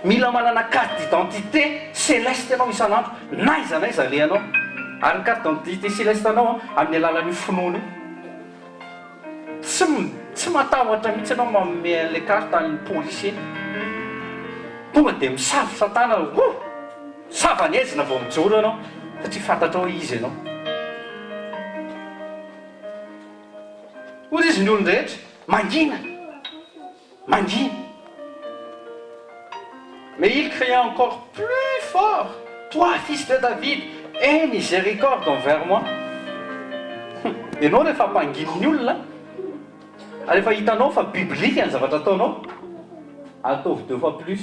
mila manana carte d'identité céleste anao isan'andro naiza le anao ary ny carte d'identité céleste anao amin'ny alalan'io finoana tsy matahotra mihitsy anao manome le carte amin'ny policier tonga dia misavy satana savany aizina vao mijoro ianao satria fantatrao izy ianao ozy izy ny olon rehetra mangina mais il crie encore plus fort toi fils de David aie miséricorde envers moi ianao rehefa mpanginy ny olona rehefa hitanao fa biblika ny zavatra ataonao ataovy 2 fois plus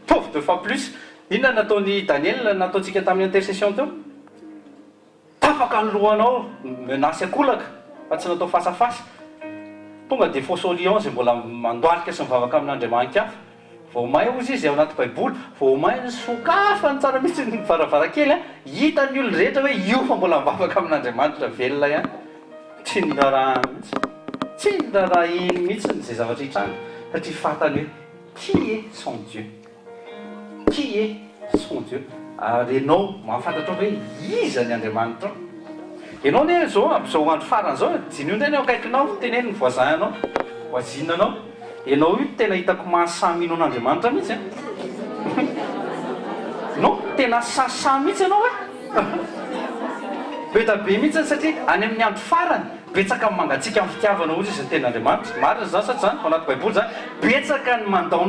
ataovy 2 fois plus inona nataony Daniel nataontsika tamin'ny intercession teo tafaka ny lohanao menasy akolaka fa tsy natao fasafasa tonga dia fausse lion zay mbola mandoalika sy mivavaka amin'andriamanitra hafa vao may ozy izy ao anaty baiboly vao may ny sokafany tsara mihitsy ny varavarakely hitan'ny olo rehetra hoe io fa mbola mivavaka amin'andriamanitra velona ihany tsy niraraha iny mihitsy zay zavatra hitranga satria fantany hoe qui est son Dieu ary ianao mahafantatra hoe iza ny andriamanitra ianao ne zao am'izao andro farany zao jiny io ndray ny akaikinao teneny ny voisin anao voisinanao ianao io tena hitako mahasamy an'andriamanitra mihitsy non tena sasamy mihitsy ianao beta be mihitsy satria any amin'ny andro farany betsaka ny mangatsika amin'ny fitiavana ozy izy ny ten'andriamanitra marina zany satria zany ao anaty baiboly zany betsaka ny mandao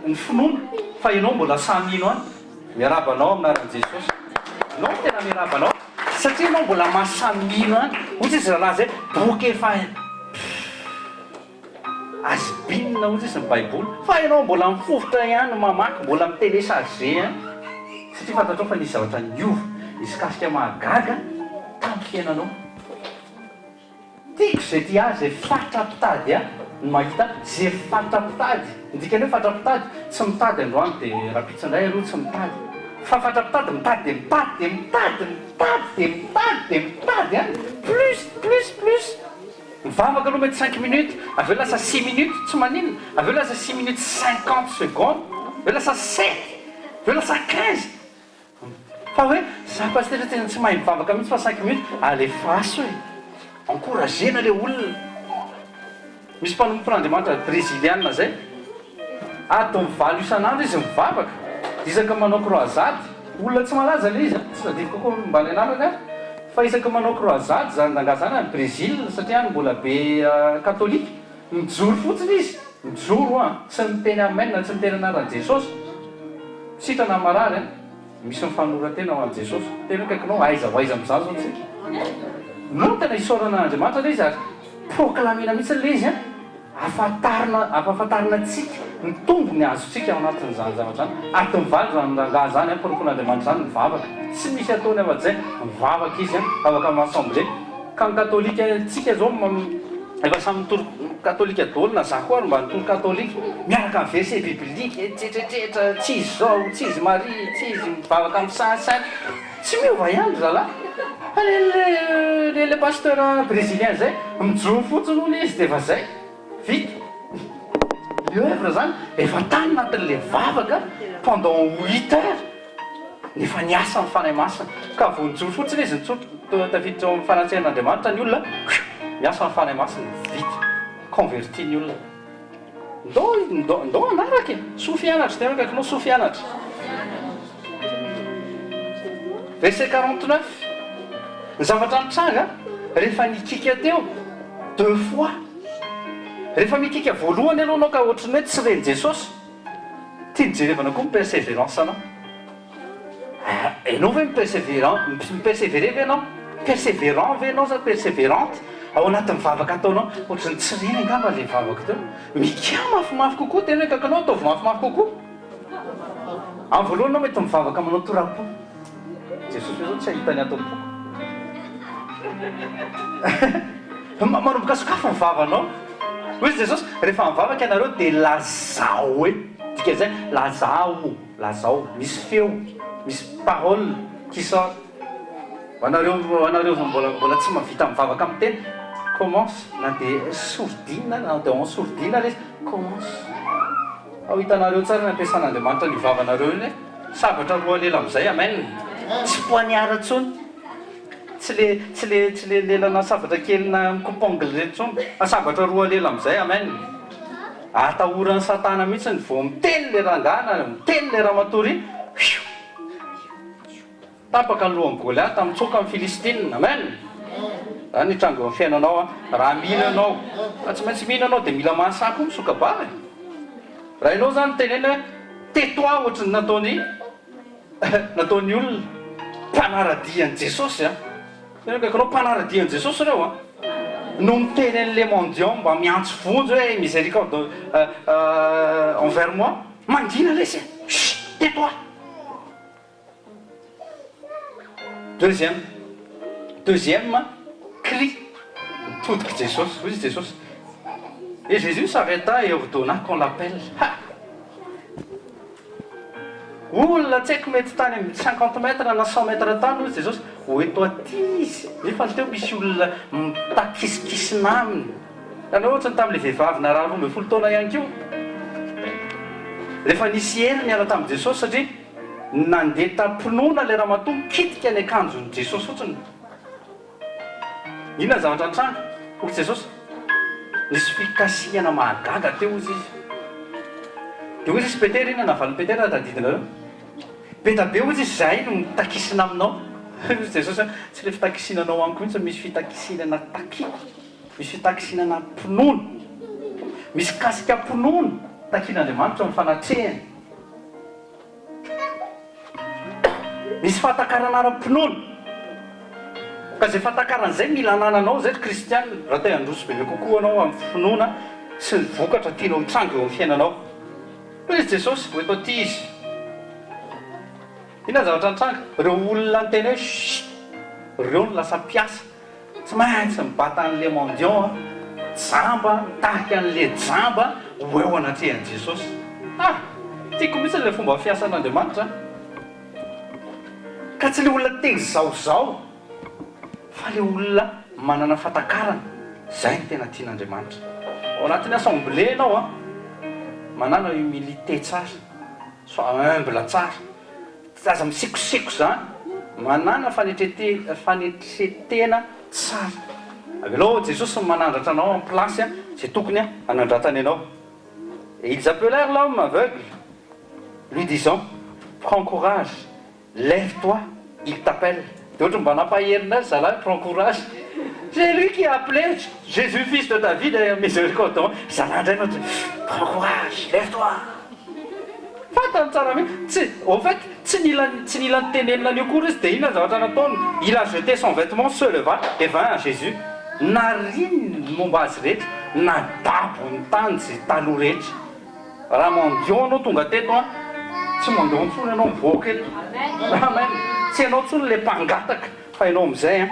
ny finoana fa ianao mbola samy ino any miarabanao aminaran'i Jesosy nao tena miarabanao satria anao mbola mahasamino any ohatsy izy rahalahy zay boky efa azibinina ohatsy izy ny baiboly fa ianao mbola mifofotra ihany mamaky mbola mitelecharge any satria fantatrao fa nisy zavatra niova izy kasika mahagaga tamin'ny fiainanao tiako zay ty azy zay fatrapitady ny mahita zay fatrapitady indikany hoe fatrapitady tsy mitady androany dia rapitsindray aloha tsy mitady fa fatrapitady mitady plus mivavaka aloha mety 5 minutes aveo lasa 6 minutes tsy maninona aveo lasa 6 minutes 50 secondes aveo lasa 7 aveo lasa 15 fa hoe za pasteur tena tsy mahay mivavaka mihitsy fa 5 minutes alefaso hoe encouragena le olona misy mpanomporan'andriamanitra brésiliana zay atao mivaly isan'andro izy mivavaka dizaka manao croisade olona tsy malaza le izy tsy tadivy kokoa mbany anarana fa isaka manao croisade zany nangazana ny Brésil satria any mbola be katolika mijoro fotsiny izy mijoro a tsy miteny amen na tsy miteny anaran'i Jesosy sitrana marary misy mifanorantena ho an'i Jesosy tena kaikinao aiza ho aiza amin'izany zao tsy no tena isaorana Andriamanitra le izy ary proclamena mihitsy le izy afafantarina antsika ny tombony azotsika ao anatin'izany zavatra zany ary mivaly zany rangahy zany porofpon'Andriamanitra zany mivavaka tsy misy ataony afa-tsy zay mivavaka izy afaka m'assemblée ka ny katolika tsika zao efa samy mitoro katolika daholo na za koa ary mba nitoro katolika miaraka amin'ny verset biblika tsetretretra tsy izy zao tsy izy Marie tsy izy mivavaka amin'ny sansany tsy miova ihany zalahy fa le pasteur brésilien zay mijoro fotsiny hono izy dia efa zay vita le œuvre zany efa tany anatin'le vavaka pendant 8 heures nefa niasa ny fanahy masina ka vo nijoro fotsiny izy tafiditra amin'ny fanatsehan'Andriamanitra ny olona miasa ny fanahy masina vita converti ny olona ndo anaraka sofianatra tena kaikinao sofianatra verset 49 ny zavatra nitranga rehefa nikika teo 2 fois rehefa mikika voalohany aloha anao ka ohatrany hoe tsy reny Jesosy tia nijerevana koa mipersévérance anao ianao ve mipersévérer ve anao persévérant ve anao za persévérante ao anatin'ny vavaka ataonao ohatrany tsy reny angamba le vavaka teo mika mafimafy kokoa tena hoe kakanao ataovy mafimafy kokoa amin'ny voalohany anao mety mivavaka manao torapo Jesosy zao tsy ahitany ato boky manomboka sokafo mivavanao hoy Jesosy rehefa mivavaka ianareo dia lazao hoe dika zay lazao misy feo misy parole qui sort anareo mbola tsy mavita mivavaka amin'ny teny commence na dia sourdine na dia en sourdine le commence ao hitanareo tsara ny ampiasan'Andriamanitra ny vavanareo iny sabatra roa lela amin'izay amen tsy poignard ntsony tsy le lelana sabatra kely na coupongle ntsony sabatra roa lela amin'izay amen atahoran'ny satana mihitsy ny vo miteny le rangana miteny le ramatory tapaka ny lohan'ny Goliath mitsoka amin'ny Filistine amen zany hitrango amin'ny fiainanao raha mihinanao fa tsy maintsy mihinanao dia mila mahasako misoka-bava raha ianao zany tenena hoe tais-toi ohatrany nataony olona mpanaradian'i Jesosy tena kaikanao mpanaradian'i Jesosy reo no miteny an'le mendiant mba miantso vonjy hoe miséricorde envers moi mangina lesy tais-toi deuxième cri mitodiky Jesosy hoy izy Jesosy et Jésus s'arrêta et ordonna qu'on l'appelle olona tsy haiko mety tany amin'ny 50 mètres na 100 mètres tany hoy Jesosy oeto aty izy nefa teo misy olona mitakisikisina aminy anao ohatrany tamin'le vehivavy na raha 12 taona ihany keo rehefa nisy hery niala tamin'i Jesosy satria nandeha tampinoana le raha matoa mikitika ny akanjon'i Jesosy fotsiny inona zavatra nitranga hoy Jesosy nisy fikasihana mahagaga teo izy dia hoy izy Petera ina navaly Petera tadidinareo betabe hoy izy zay no mitakisina aminao Jesosy tsy le fitakisinanao amiko mihitsy misy fitakisinana takiko misy fitakisinana mpinoana misy kasika mpinoana takin'Andriamanitra mifanatrehany misy fahatakarana ara-pinoana ka zay fahatakarana mila anananao zay kristiana raha te handroso bebe kokoa anao amin'ny finoana sy ny vokatra tianao mitrango eo amin'ny fiainanao hoy izy Jesosy oeto aty izy inona zavatra nitranga reo olona ny teny hoe reo no lasa piasa tsy maintsy mibata an'le mendiant jamba tahaky an'le jamba ho eo anatrehan'i Jesosy tiako mihitsy le fomba fiasan'Andriamanitra ka tsy le olona teny zaozao fa le olona manana fatakarana zay ny tena tian'Andriamanitra ao anatin'ny assemblée anao manana humilité tsara so humble tsara tsy aza misikosiko zany manana fanetretena tsara avelo Jesosy manandratra anao en place zay tokony anandratany anao et ils appelèrent l'homme aveugle lui disant prends courage lève-toi il t'appelle D'autres mba nampaherina azy zalahy, prends courage. C'est lui qui a appelé Jésus, fils de David, et miséricorde. Zalahy indray notre, prends courage, lève-toi. Fatany tsara mihitsy. Au fait, tsy nila nitenenina an'io kory izy dia inona zavatra nataony. Il a jeté son vêtement, se leva et vint à Jésus. Nariny momba azy rehetra, nadabo ny tany zay taloha rehetra. Raha mandio anao tonga teto a, tsy mandio intsony ianao mivoaka eto. Amen. Tsy ianao intsony le mpangataka fa ianao amin'izay a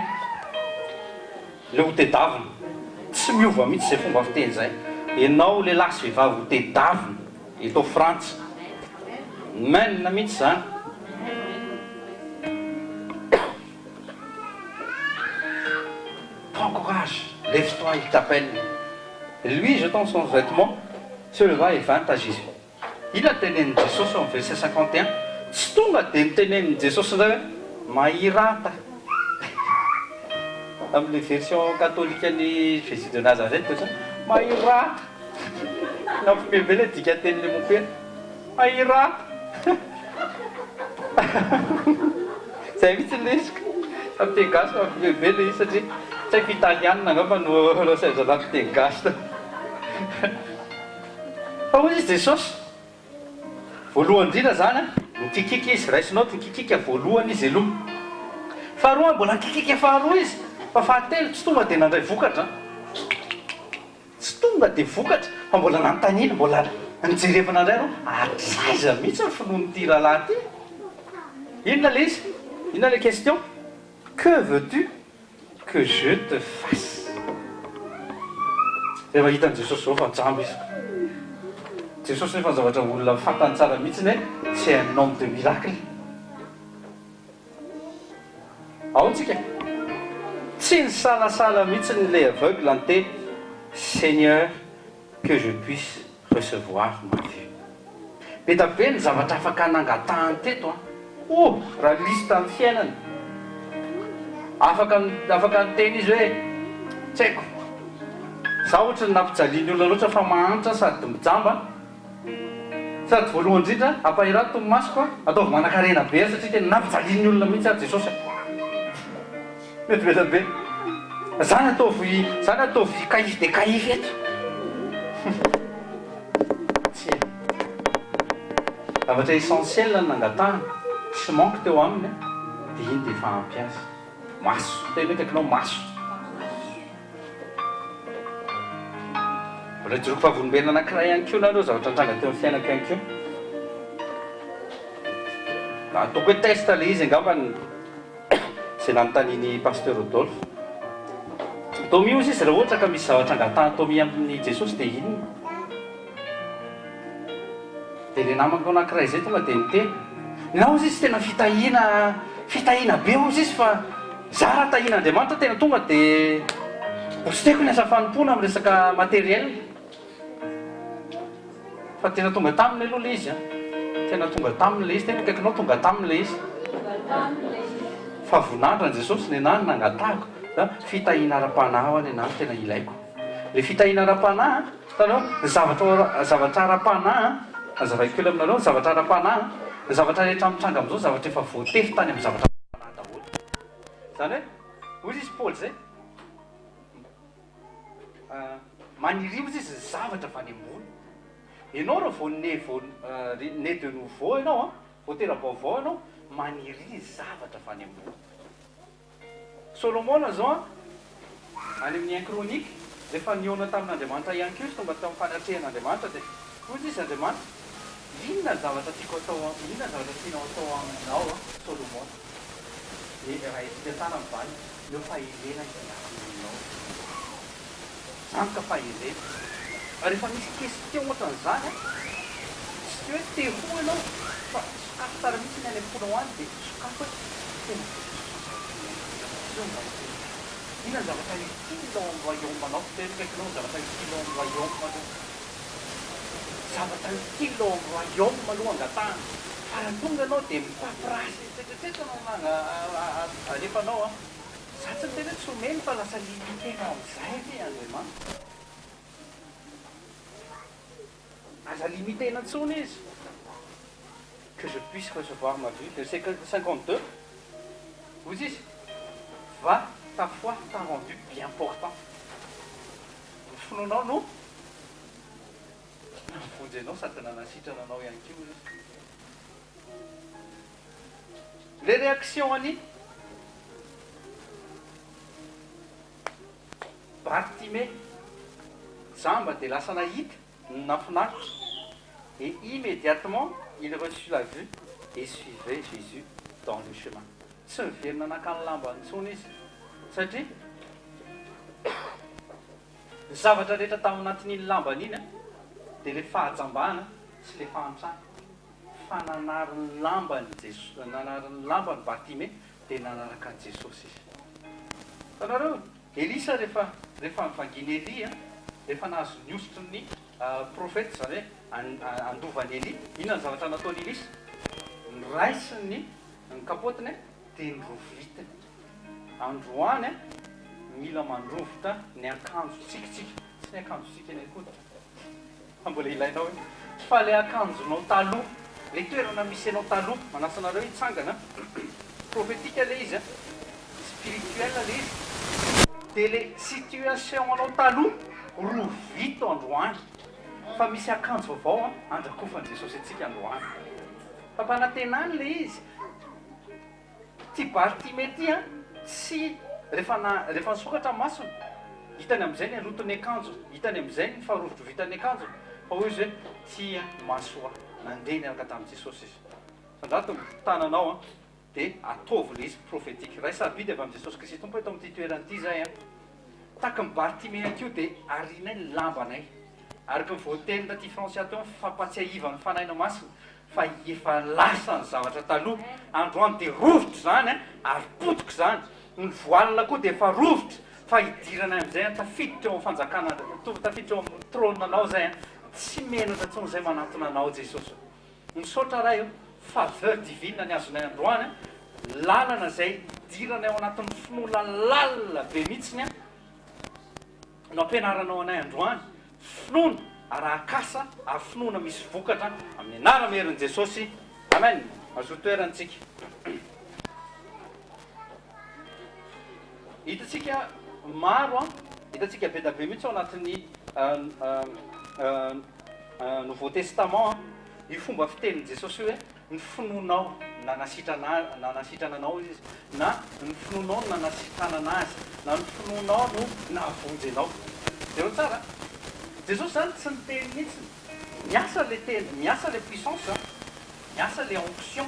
le hotedavina. Tsy miova mihitsy izay fomba fiteny izay. Ianao le lahy sy vehivavy hotedavina eto Frantsa. Mène mihitsy zany. Prends courage, lève-toi, il t'appelle. Lui, jetant son vêtement, se leva et vint à Jésus. Il a tenu Jesosy au verset 51. Tsy tonga dia nitenen'i Jesosy indray hoe mahirata. Amin'ny version katolika ny Jésus de Nazareth toy izany mahirata. Nampibebe le dika tenin'le mompena mahirata. Zay mihitsy lesika amin'ny teny gasy mampibebe le izy satria tsy haiko italiana angamba no saizana amin'ny teny gasy. Fa hoy izy Jesosy voalohany indrindra zany mikikika izy, raisinao ty mikikika voalohany izy aloha. Faharoa mbola mikikika faharoa izy, fa fahatelo tsy tonga dia nandray vokatra. Tsy tonga dia vokatra fa mbola nanontaniana, mbola nijerevana indray no atraiza mihitsy ny finoan'ity rahalahy ty. Inona le izy? Inona le question? Que veux-tu que je te fasse? Rehefa hitan'i Jesosy zao fa jambo izy. Jesosy nefa zavatra olona fantany tsara mihitsy ny hoe c'est un homme de miracle. Ao tsika tsy nisalasala mihitsy le aveugle anteny Seigneur que je puisse recevoir ma vue. Be da be ny zavatra afaka nangatahany teto a. Oh, raha lisy tamin'ny fiainany afaka niteny izy hoe tsy haiko za ohatra nampijaliany olona loatra fa mahantra sady mijamba sady voalohany indrindra ampahirato tony masoko a ataovy manan-karena be satria tena nampijaliany olona mihitsy ary Jesosy. Mety be da be zany ataovy kaify de kaify eto. Tsy zavatra essentiel nangatahany tsy manko teo aminy dia iny dia efa ampy azy. Maso tena hoe kaikinao maso. Mbola joroko fahavolombelona anankiray ihany koa nareo zavatra nitranga teo amin'ny fiainako ihany koa. Ataoko hoe test le izy angamba izay nanontaniany pasteur Rodolphe. Tomi ozy izy raha ohatra ka misy zavatra angatahany Tomi amin'ny Jesosy dia inona? Dia le namako anankiray izay tonga dia miteny. Na ozy izy tena fitahiana be ozy izy fa za raha tahian'Andriamanitra tena tonga dia tsy tiako ny asa fanompona amin'ny resaka materiel. Fa tena tonga taminy aloha le izy a. Tena tonga taminy le izy, tena kaikinao tonga taminy le izy. Fa voninahitra ny Jesosy ny enany nangatahako fitahiana ara-panahy ho any enany tena ilaiko. Le fitahiana ara-panahy tanao zavatra ara-panahy azavaiko kely aminareo ny zavatra ara-panahy ny zavatra rehetra mitranga amin'izao zavatra efa voatefy tany amin'ny zavatra ara-panahy daholo. Zany hoe ozy izy Paoly zay manirivo izy zavatra avy any ambony. Ianao raha vao né de nouveau ianao a voatera-baovao ianao maniry zavatra avy any ambony. Solomona zao any amin'ny 1 Chronique rehefa niona tamin'Andriamanitra ihany koa izy tonga tao amin'ny fanatrehan'Andriamanitra dia ozy izy Andriamanitra inona ny zavatra tiako atao inona ny zavatra tianao atao aminao a Solomona. Raha isika tsara mivaly eo fahirena aminao. Zany ka fahirena. Rehefa misy question ohatran'izany tsy hoe te ho ianao fa sokafo tsara mihitsy ny any am-ponao any dia sokafo hoe tena inona ny zavatra utile au royaume anao tena kaikinao zavatra utile au royaume aloha. Zavatra utile au royaume aloha angatahana. Fa raha tonga ianao dia mipampirasy tsetsetsetra alefanao a. Za tsy miteny hoe tsy omeny fa lasa limitena amin'izay ty Andriamanitra. Aza limitena intsony izy. Que je puisse recevoir ma vue. Verset 52. Ozy izy va ta foi t'a rendu bien portant. Ny finoanao no nafonjenao sady nanasitrananao ihany koa izy. Les réactions ani Bartimée, jamba dia lasa nahita, nafinaritra. Et immédiatement, il reçut la vue et suivait Jésus dans le chemin. Tsy miverina nakany lamba intsony izy. Satria ny zavatra rehetra tao anatin'iny lambany iny dia le fahajambahana sy le fahantrana. Fa nanariny lambany Jesosy, nanariny lambany Bartimée dia nanaraka an Jesosy izy. Tanareo, Elisa rehefa mivanginy Elia, rehefa nahazo ny osotry ny profeta, zany hoe andovany Elia, inona ny zavatra nataony Elisa? Niraisiny ny kapotiny dia nrovitiny. Androany mila mandrovitra ny akanjo tsikitsiky, tsy ny akanjo tsika eny koa. Fa mbola ilainao iny. Fa le akanjonao taloha, le toerana misy anao taloha, manasanareo hitsangana, profetika le izy, spirituel le izy. Dia le situation anao taloha rovito androany. Fa misy akanjo vaovao andrakofan Jesosy antsika androany. Fa mpanantenany le izy. Ty Bartimée ty tsy rehefa nisokatra masony, hitany amin'izay ny aloton'ny akanjo, hitany amin'izay ny faharovitro vitany akanjo. Fa hoy izy hoe tia masoa, nandeha niaraka tamin'i Jesosy izy. Sandrato tananao dia ataovy le izy profetika. Ray sabidy avy amin'i Jesosy Kristy tompo eto amin'ity toeran'ity zay tahaka ny Bartimée ihany koa dia arinay ny lambanay. Araka ny voateny taty Français teo fampatsiahivany fanaina masina. Fa efa lasa ny zavatra taloha, androany dia rovitro zany ary potika zany. Ny voilina koa dia efa rovitra, fa hidirana amin'izay tafiditra eo amin'ny fanjakana, tafiditra eo amin'ny trônanao zay. Tsy menatra intsony izay manatona anao Jesosy. Misaotra raha io, faveur divine ny azonay androany, lalana izay hidirana ao anatin'ny finoana lalina be mihitsiny no ampianaranao anay androany. Finoana ara-kasa ary finoana misy vokatra amin'ny anara-merin'i Jesosy. Amen. Azo toerantsika. Hitantsika maro hitantsika be da be mihitsy ao anatin'ny Nouveau Testament io fomba fitenin'i Jesosy hoe ny finoanao nanasitrana anao izy, na ny finoanao no nanasitranana azy, na ny finoanao no nahavonjy anao. Dia tsara. Jesosy zany tsy niteny mihitsy. Miasa le teny, miasa le puissance, miasa le onction.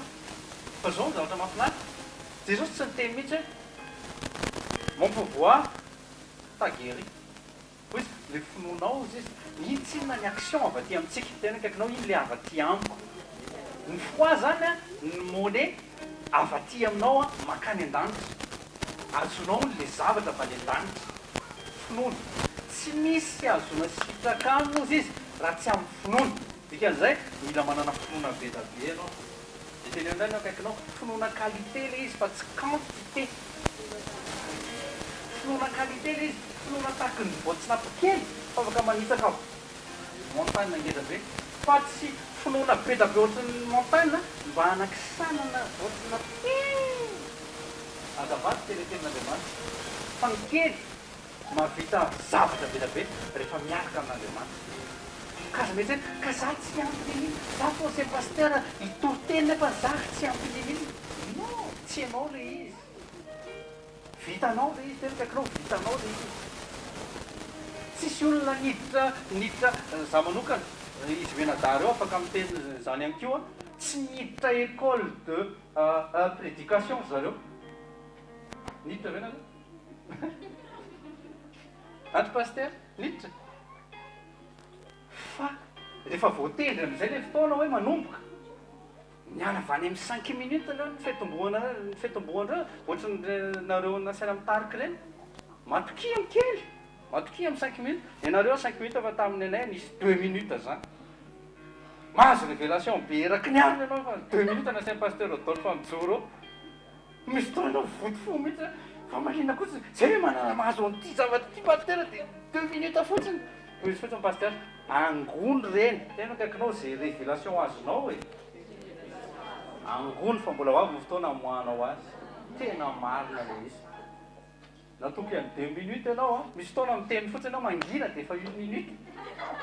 Fa zao ny zavatra mahafinaritra. Jesosy tsy niteny mihitsy hoe mon pouvoir t'a guéri. Hoy izy, le finoanao izy mihitsy inona ny action avy aty amintsika. Tena kaikinao iny le avy aty amiko. Ny foi zany ny monnaie avy aty aminao makany an-danitra. Azonao le zavatra avy any an-danitra. Finoana. Tsy misy azona sitraka aminy moa izy raha tsy amin'ny finoana. Dikan'izay mila manana finoana be da be anao. Dia teny amin'izay no akaikinao finoana qualité le izy fa tsy quantité. Finoana qualité le izy, finoana tahaka ny voatsinapy kely fa afaka manitsaka montagne ngeza be. Fa tsy finoana be da be ohatran'ny montagne mba hanakisanana voatsinapy kely. Azavaty teletenin'Andriamanitra. Fa ny kely mahavita zavatra be da be rehefa miaraka amin'Andriamanitra. Kaza mety hoe ka za tsy ampy iny, za fô c'est pasteur hitoriteny nefa za tsy ampy iny. Non, tsy ianao le izy. Vitanao le izy, tena kaikinao vitanao le izy. Tsisy olona niditra za manokana, izy menadary eo afaka miteny zany ihany koa, tsy niditra école de prédication zareo. Niditra ve nareo? Andry pasteur, niditra. Fa rehefa voatendry amin'izay le fotoana hoe manomboka. Niala avy any amin'ny 5 minutes aloha ny fetombohan'ireo, ohatran'ny nareo nasaina mitarika ireny. Matokia amin'ny kely, matokia amin'ny 5 minutes. Ianareo 5 minutes fa tamin'ny anay nisy 2 minutes zany. Mahazo révélation be eraky ny aminy ianao fa 2 minutes nasain'ny pasteur Rodolphe mijoro eo. Misy fotoana ianao voto mihitsy. Fa malina kotsy, zay hoe manana mahazo an'ity zavatra ity pasteur dia 2 minutes fotsiny. Hoy izy fotsiny pasteur, angony reny. Tena kaikinao zay révélation azonao e. Angony fa mbola ho avy ny fotoana amoahanao azy. Tena marina le izy. natoky any 2 minutes ianao misy fotoana miteny fotsiny anao mangina dia efa 1 minute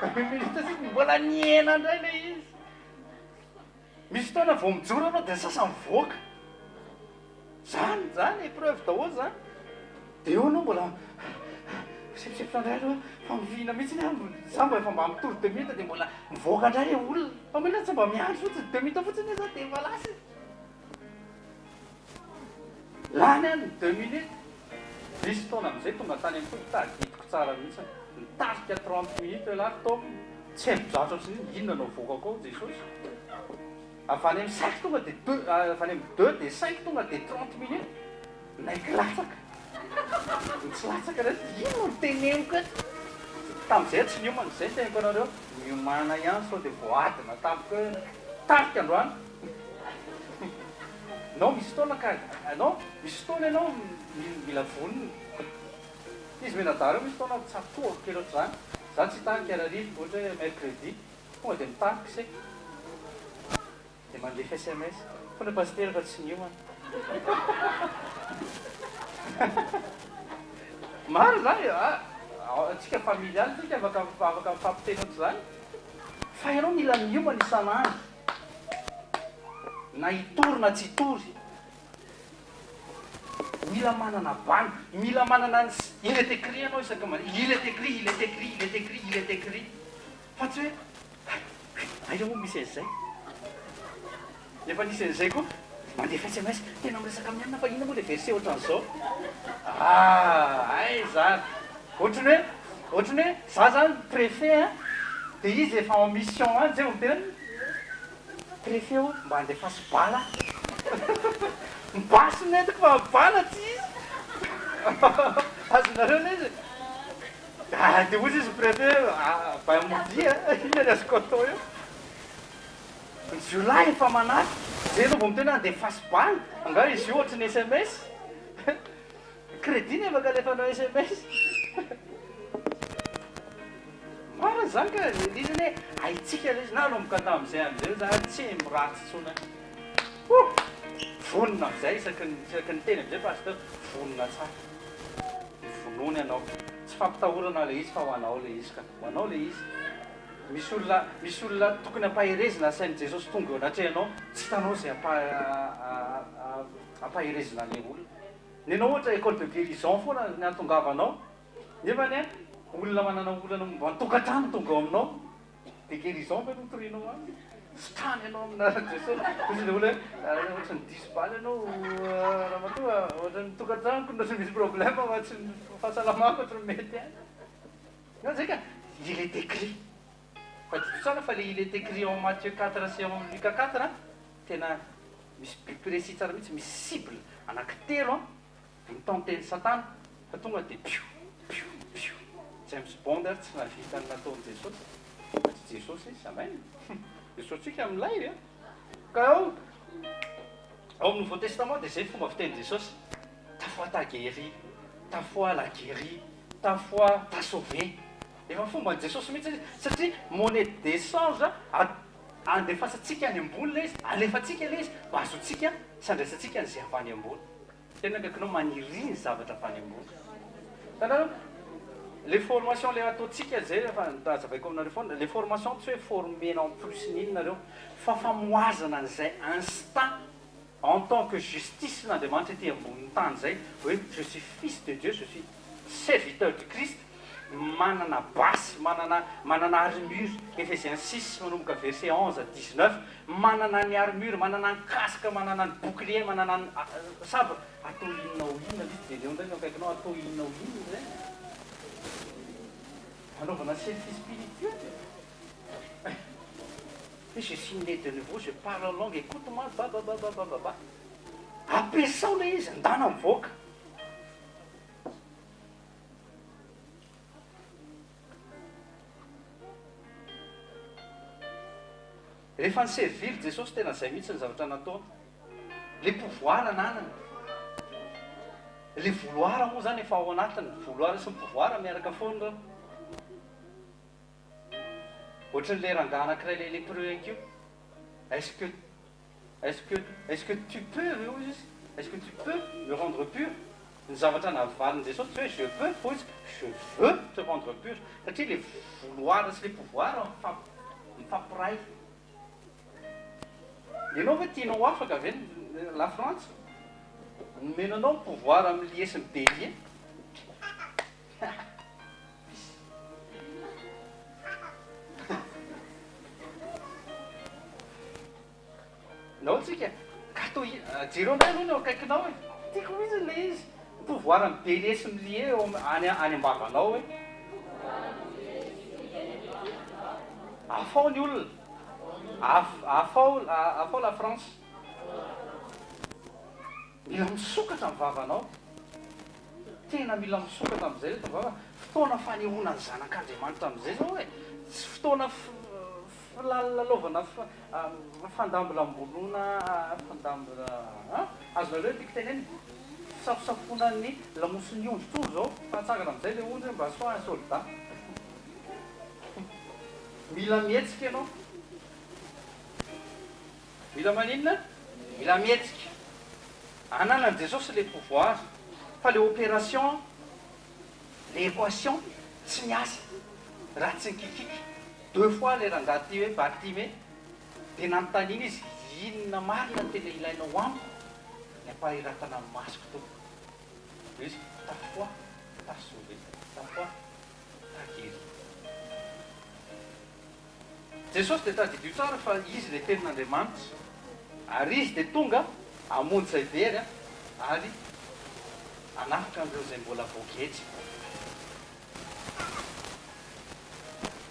1 minute sika mbola niena indray le izy misy fotoana vao mijoro anao dia sasany voaka zany épreuve daholo zany dia eo anao mbola sipisipotra indray aloha fa mivina mihitsy za mba efa mba mitory 2 minutes dia mbola mivoaka indray le olona fa mila tsy mba miandro fotsiny 2 minutes fotsiny za dia efa lasy lany any 2 minutes misy fotoana amin'izay tonga tany amin'ny foy tadidiko tsara mihitsy nitarika 30 minutes lahy tao tsy haiko zatra ohatrany inona anao voaka ao Jesosy avy any amin'ny 5 tonga dia 2 avy any amin'ny 2 dia 5 tonga dia 30 minutes naiky latsaka tsy latsaka re ino no teneniko eto tamin'izay tsy niomana izay teniko anareo miomana ihany sao dia voadina tamiko tarika androany nao misy fotoana ka anao misy fotoana ianao mila vonina izy menadaro misy fotoana tsatoako kely ohatr'izany za tsy hitarika ararivo ohatra hoe mercredi tonga dia mitarika se dia mandefa SMS fona paster fa tsy niomana maro zany atsika familialy tsika afaka mifampiteny ohatr'izany fa ianao mila miomana isan'andro na hitory na tsy hitory mila manana bana mila manana il est écrit ianao isaka il est écrit il est écrit il est écrit il est écrit fa tsy hoe aia moa misy an'izay efa nisy an'izay koa mandefa SMS tena miresaka amin'ny anina fa ina moa le verset ohatran'izao ay zany ohatrany hoe za zany préfet dia izy efa en mission any zay mitena préfet o mba andefasy bala mibasy netiko fa bala tsy izy azonareo le izy dia ozy izy préfet bamodia ina ny azoko atao eo jolay efa manaky zay no vao mitena andefasy bala anga izy io ohatrany SMS crédit nefa ka alefanao SMS mara zany ka izy hoe aitsika le izy na no mikata amin'izay amin'izay za tsy miratsy tsona vonina amin'izay isaky ny teny amin'izay pasteur vonina tsara mivonony ianao tsy fampitahorana le izy fa ho anao le izy ka ho anao le izy misy olona tokony ampaherezina sain'i Jesosy tonga eo anatrehanao tsy hitanao zay ampaherezina le olona ny anao ohatra école de guérison foana ny antongavanao nefa ny olona manana olana mba nitokantrano tonga ao aminao dia guérison fa notorinao any sitrany ianao amina Jesosy ozy le olona ohatra ny diso baly ianao raha matoa ohatra ny tokantranoko notra misy problème fa tsy fahasalamako ohatra ny mety any na zay ka il est écrit fa dito tsara fa le il est écrit en Matthieu 4 sy en Luc 4 tena misy précis tsara mihitsy misy cible anankitelo mitanteny satana fa tonga dia piu piu piu James Bond ary tsy navita ny nataony Jesosy tsy Jesosy izy amainy Jesosy tsika amin'ilay ka ao amin'ny Nouveau Testament dia zay fomba fiteny Jesosy ta foi t'a guéri ta foi la guéri ta foi t'a sauvé efa fomba ny Jesosy mihitsy satria monnaie d'échange andefasantsika any ambony le izy alefatsika le izy mba azotsika sy andraisantsika n'izay avy any ambony tena akakinao maniriny zavatra avy any ambony tanao les formations le ataontsika zay efa zavaiko aminareo foana les formations tsy hoe formena en plus n'inona nareo fa famoazana an'izay instant en tant que justice n'Andriamanitra ety ambony tany zay hoe je suis fils de Dieu je suis serviteur du Christ manana basy manana armure Ephésiens 6 manomboka verset 11 à 19 manana ny armure manana ny casque manana ny bouclier manana ny sabre atao inona ho inona izy dia leo ndray akaikinao atao inona ho inona zay anaovana selfie spirituel et je suis né de nouveau je parle en langue écoute-moi babababababa ampiasao le izy andana mivoaka rehefa ny servily Jesosy tena zay mihitsy ny zavatra nataony le pouvoir ananany le vouloir moa zany efa ao anatiny vouloir sy ny pouvoir miaraka foana reo ohatry ny le rangaha anankiray le lépreux akio est-ce que tu peux est-ce que tu peux me rendre pur ny zavatra navalin'i Jesosy tsy hoe je veux fotsy je veux te rendre pur satria le vouloir sy le pouvoir mifampiray. Ianao hoe tianao afaka ve la France nomenanao ny pouvoir amin'ny lier sy ny bélier. nao tsika kato jero ndray aloha ny eo akaikinao hoe tiako mihitsy le izy pouvoir amin'ny bélier sy ny lier any am-bavanao hoe afao ny olona afao la France mila misokatra amin'ny vavanao tena mila misokatra amin'izay rehetra vava fotoana fanehoana ny zanak'Andriamanitra amin'izay zao hoe tsy fotoana filalalovana fandambilamboloana fandambila azonareo tiako teneny fisafosafoana ny lamosiny ondrotr'olo zao fahatsangana amin'izay le ondry mba soa soldat mila mihetsika ianao mila maninona mila mihetsika ananan'i Jesosy le pouvoir fa le opération le équation tsy miasa raha tsy nikikiky 2 fois le rangahy ty hoe Bartimée dia nanontaniana izy inona marina tena ilainao amiko ny ampahiratana ny masoko to izy ta foi ta sauvé ta foi ta guéri. Jesosy dia tadidio tsara fa izy le tenin'Andriamanitra ary izy dia tonga amonjy izay very ary anafika an'ireo izay mbola voagetsy.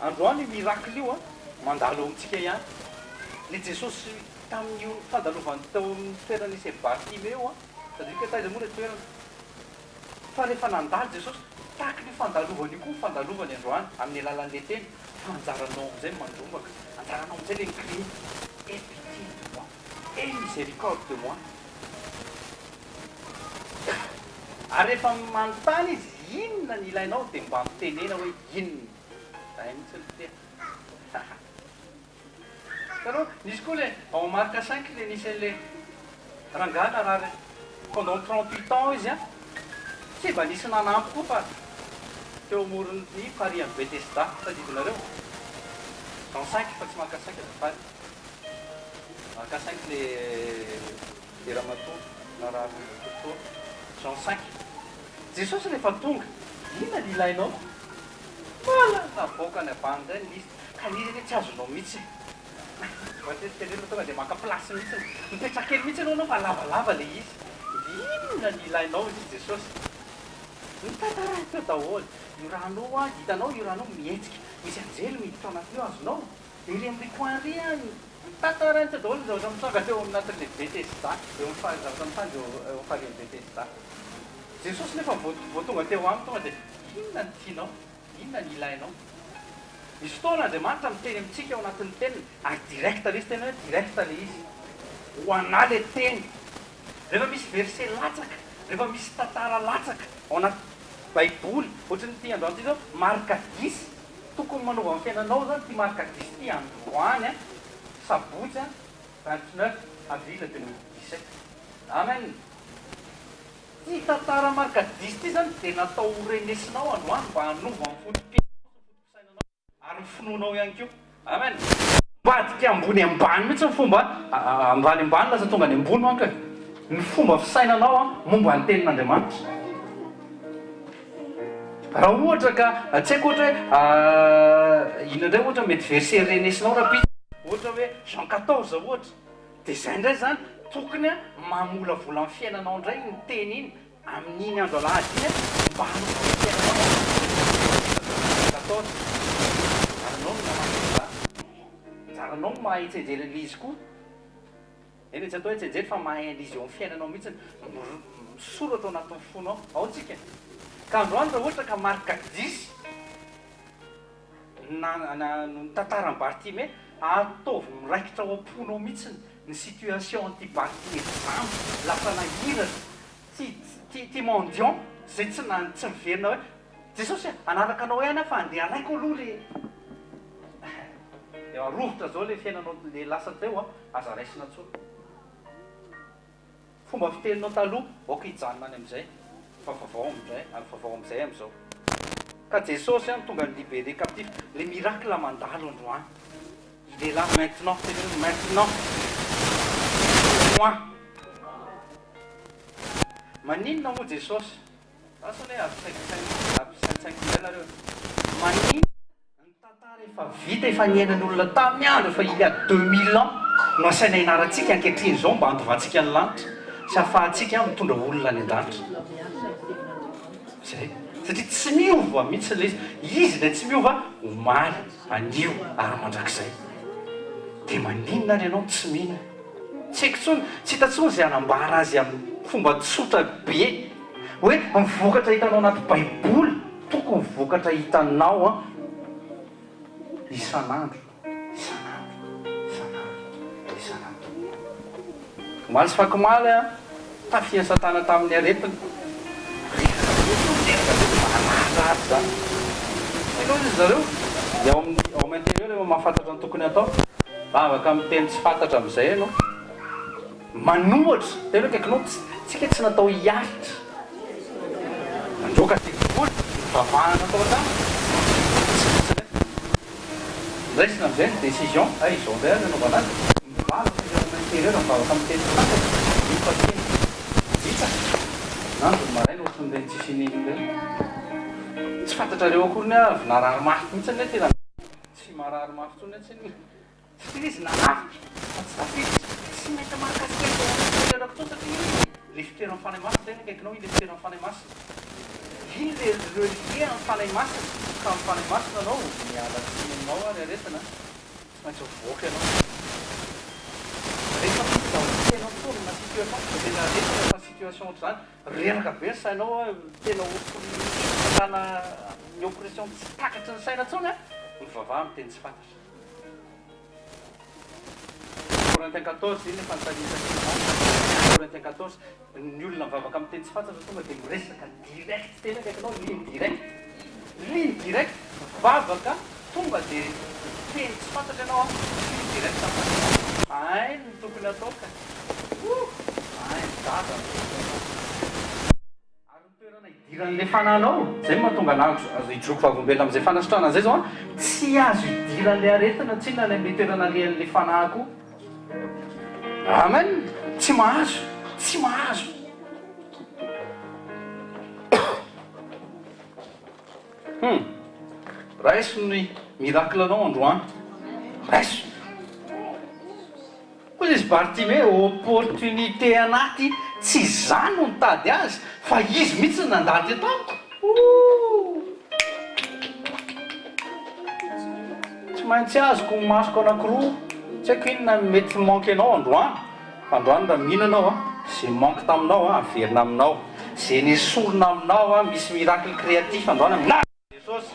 Androany miracle io mandalo amintsika ihany le Jesosy tamin'io fandalovany tao amin'ny toerana isy Bartimée satria ka taiza moa le toerana fa rehefa nandalo Jesosy tahaky ny fandalovany koa fandalovany androany amin'ny alalan'le teny fanjaranao amin'izay mandrombaka anjaranao amin'izay le cri et pitié de moi et miséricorde de moi. Ary rehefa manontany izy inona ny ilainao dia mba mitenena hoe inona zay mihitsy ny tena taro nisy koa le ao Marc 5 le nisy an'le rangahy narary pendant 38 ans izy tsy mba nisy nanampy koa fa teo amoron'ny farihy amin'ny Betesda tadidinareo Jean 5 fa tsy Marc 5 azafady Marc 5 le ramatoa narary totoa Jean 5 Jesosy rehefa tonga inona ny ilainao mala navoaka ny avany zay nisy ka nizy hoe tsy azonao mihitsy tenena tonga dia maka plasy mihitsy mipetra-kely mihitsy anao fa lavalava le izy inona ny ilainao izy Jesosy mitantarahy teo daholo io ranao hitanao io ranao mihetsika misy anjely miditra anaty io azonao iry amin'ny coin ry mitantarahy teo daholo zavatra mitanga teo aminatin'le Betesda eo amin'ny zavatra mitanga eo amin'ny farihin'ny Betesda. Jesosy nefa voatonga teo aminy tonga dia inona ny tianao inona ny ilainao misy fotoana Andriamanitra miteny amintsika ao anatin'ny teniny ary directa le izy tena hoe directa le izy ho ana le teny rehefa misy verset latsaka rehefa misy tantara latsaka ao anaty baiboly ohatry ny ty androany ty zao marka 10 tokony manova amin'ny fiainanao zany ty marka 10 ty androany sabotsy 29 avril 2017 amen. Ty tantara marka 10 ty zany dia natao renesinao androany mba hanova amin'ny fotopisainanao ary finoanao ihany keo amen. Mbadika ambony ambany mihitsy ny fomba ambany ambany lasa tonga ny ambony manka ny fomba fisainanao momba ny tenin'Andriamanitra. Raha ohatra ka tsy haiko ohatra hoe inondray ohatra mety verset renesinao raha pitsy ohatra hoe Jean 14 ohatra dia izay indray zany tokony mamolavola amin'ny fiainanao indray ny teny iny amin'iny andro alahady iny mba hanova ny fiainanao 14 jaranao no mamanza jaranao no mahay tsenjery an'izy koa eny tsy atao hoe tsenjery fa mahay an'izy eo amin'ny fiainanao mihitsy misoratra ao anatin'ny fonao ao tsika ka androany raha ohatra ka marka 10 tantarany Bartimée ataovy miraikitra ao am-ponao mihitsy ny situation anty Bartimée zamy lasa nahirana ty mendiant zay tsy miverina hoe Jesosy anaraka anao ihany fa andeha alaiko aloha le arovotra zao le fiainanao le lasa teo aza raisina tsony fomba fiteninao taloha oka hijanona any amin'izay fa vaovao amizay ary vaovao amizay am'izao ka jesosy any tonga ny libéré captif le miracle mandalo androany il est là maintenant maintenant moi maninona moa jesosy asany hoe avisaintsainkinareo maninona ny tantara efa vita efa niainan'olona tamin'ny andro efa il y a 2000 ans no asaina inaratsika ankehitriny zao mba andovatsika ny lanitra sy ahafahantsika mitondra olona any an-danitra zay satria tsy miova mihitsy le izy le tsy miova omaly anio ary mandrakizay dia maninona ary ianao tsy mihina tsy haiko tsony tsy hitantsony zay anambara azy amin'ny fomba tsotra be hoe mivokatra hitanao anaty baiboly tokony mivokatra hitanao a isan'andro omaly sy fakomaly a tafiany satana tamin'ny aretiny malaza zany aloha izy zareo dia ao amin'ny intérieur rehefa mahafantatra ny tokony atao bavaka amin'ny teny tsy fantatra amin'izay ianao manohatra tena hoe kaikinao tsika tsy natao hiaritra androka tekoly vavahana atao tany raisina amin'izay ny décision izao ndray azy anaovana azy mivavaka izy ao amin'ny intérieur mivavaka amin'ny teny tsy fantatra mifateny vita nandro maraina ohatrany reny tsisy ininy reny tsy fantatrareo akory avy narary mafy mihitsy ny tena tsy marary mafy tsony tsy satria izy narafy tsy tafity tsy mety mahakasika to satria le fitoerany fanay masina tena kaikinao ile fitoerany fanay masina iny le relie amin'ny fanay masina ka amin'ny fanay masina anao miala tsinynao ary aretina tsy maintsy mivoaka ianao rehefa tena torona situation tena rehefa situation ohatr'izany reraka be ny sainao tena tana ny oppression tsy takatry ny saina tsony a mivavaha amin'ny teny tsy fantatra Corinthiens 14 iny Corinthiens 14 ny olona mivavaka amin'ny teny tsy fantatra tonga dia miresaka direct tena kaikinao ligne direct mivavaka tonga dia teny tsy fantatra ianao ligne direct ay ny tokony atao ka ay dada ary toerana idiran'le fananao zay mahatonga anazo azo hidroko vavombelona amin'izay fanasotrana zay zao a tsy azo idiran'le aretina tsinona le toerana lehan'le fanahako amen tsy mahazo raiso ny miracle anao androany raiso koa izy Bartimée opportunité anaty tsy zany no nitady azy fa izy mihitsy ny nandady atamiko tsy maintsy azoko masoko anakiroa tsy haiko inona mety manky anao androany raha mihinanao a zay manky taminao a averina aminao zay nisorona aminao a misy miracle créatif androany amina jesosy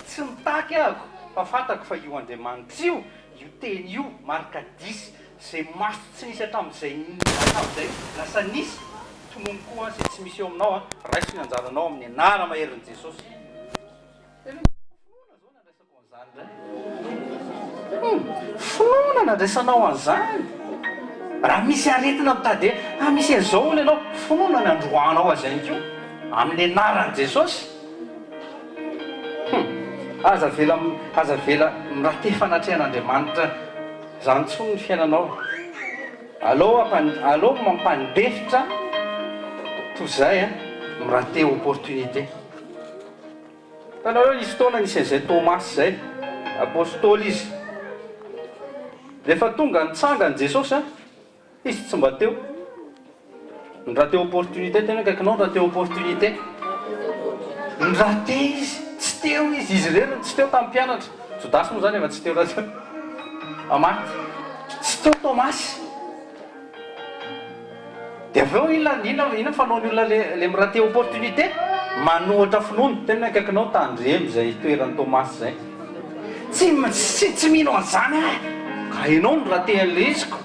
tsy mitaky ahako fa fantako fa io andriamanitra io teny io marika 10 zay maso tsy nisy hatramin'izay lasa nisy tonono koa zay tsy misy eo aminao a raiso ny anjaranao amin'ny anara maherin'i jesosy finoana nandraisanao an'izany raha misy aretina mitady misy an'izao olo ianao finoana ny androanao azy any keo amin'ny anaran'i jesosy aza vela mirate fanatrehan'andriamanitra zany tsony ny fiainanao alo mampandefitra toy zay a mirate opportunité tanareo izy taona nisy an'izay Thomas zay apôstôly izy rehefa tonga nitsanga ny jesosy a izy tsy mba teo nirate opportunité tena kaikinao nirate opportunité nirate izy tsy teo izy reny tsy teo tamin'ny mpianatra jodasy moa zany efa tsy teo raha teo amaty tsy teo Thomasy dia avy eo ina fanaony olona le mirate opportunité manohatra finoana tena kaikinao tandremy zay toeran'ny Thomasy zay tsy mino an'izany ka ianao no rate an'le iziko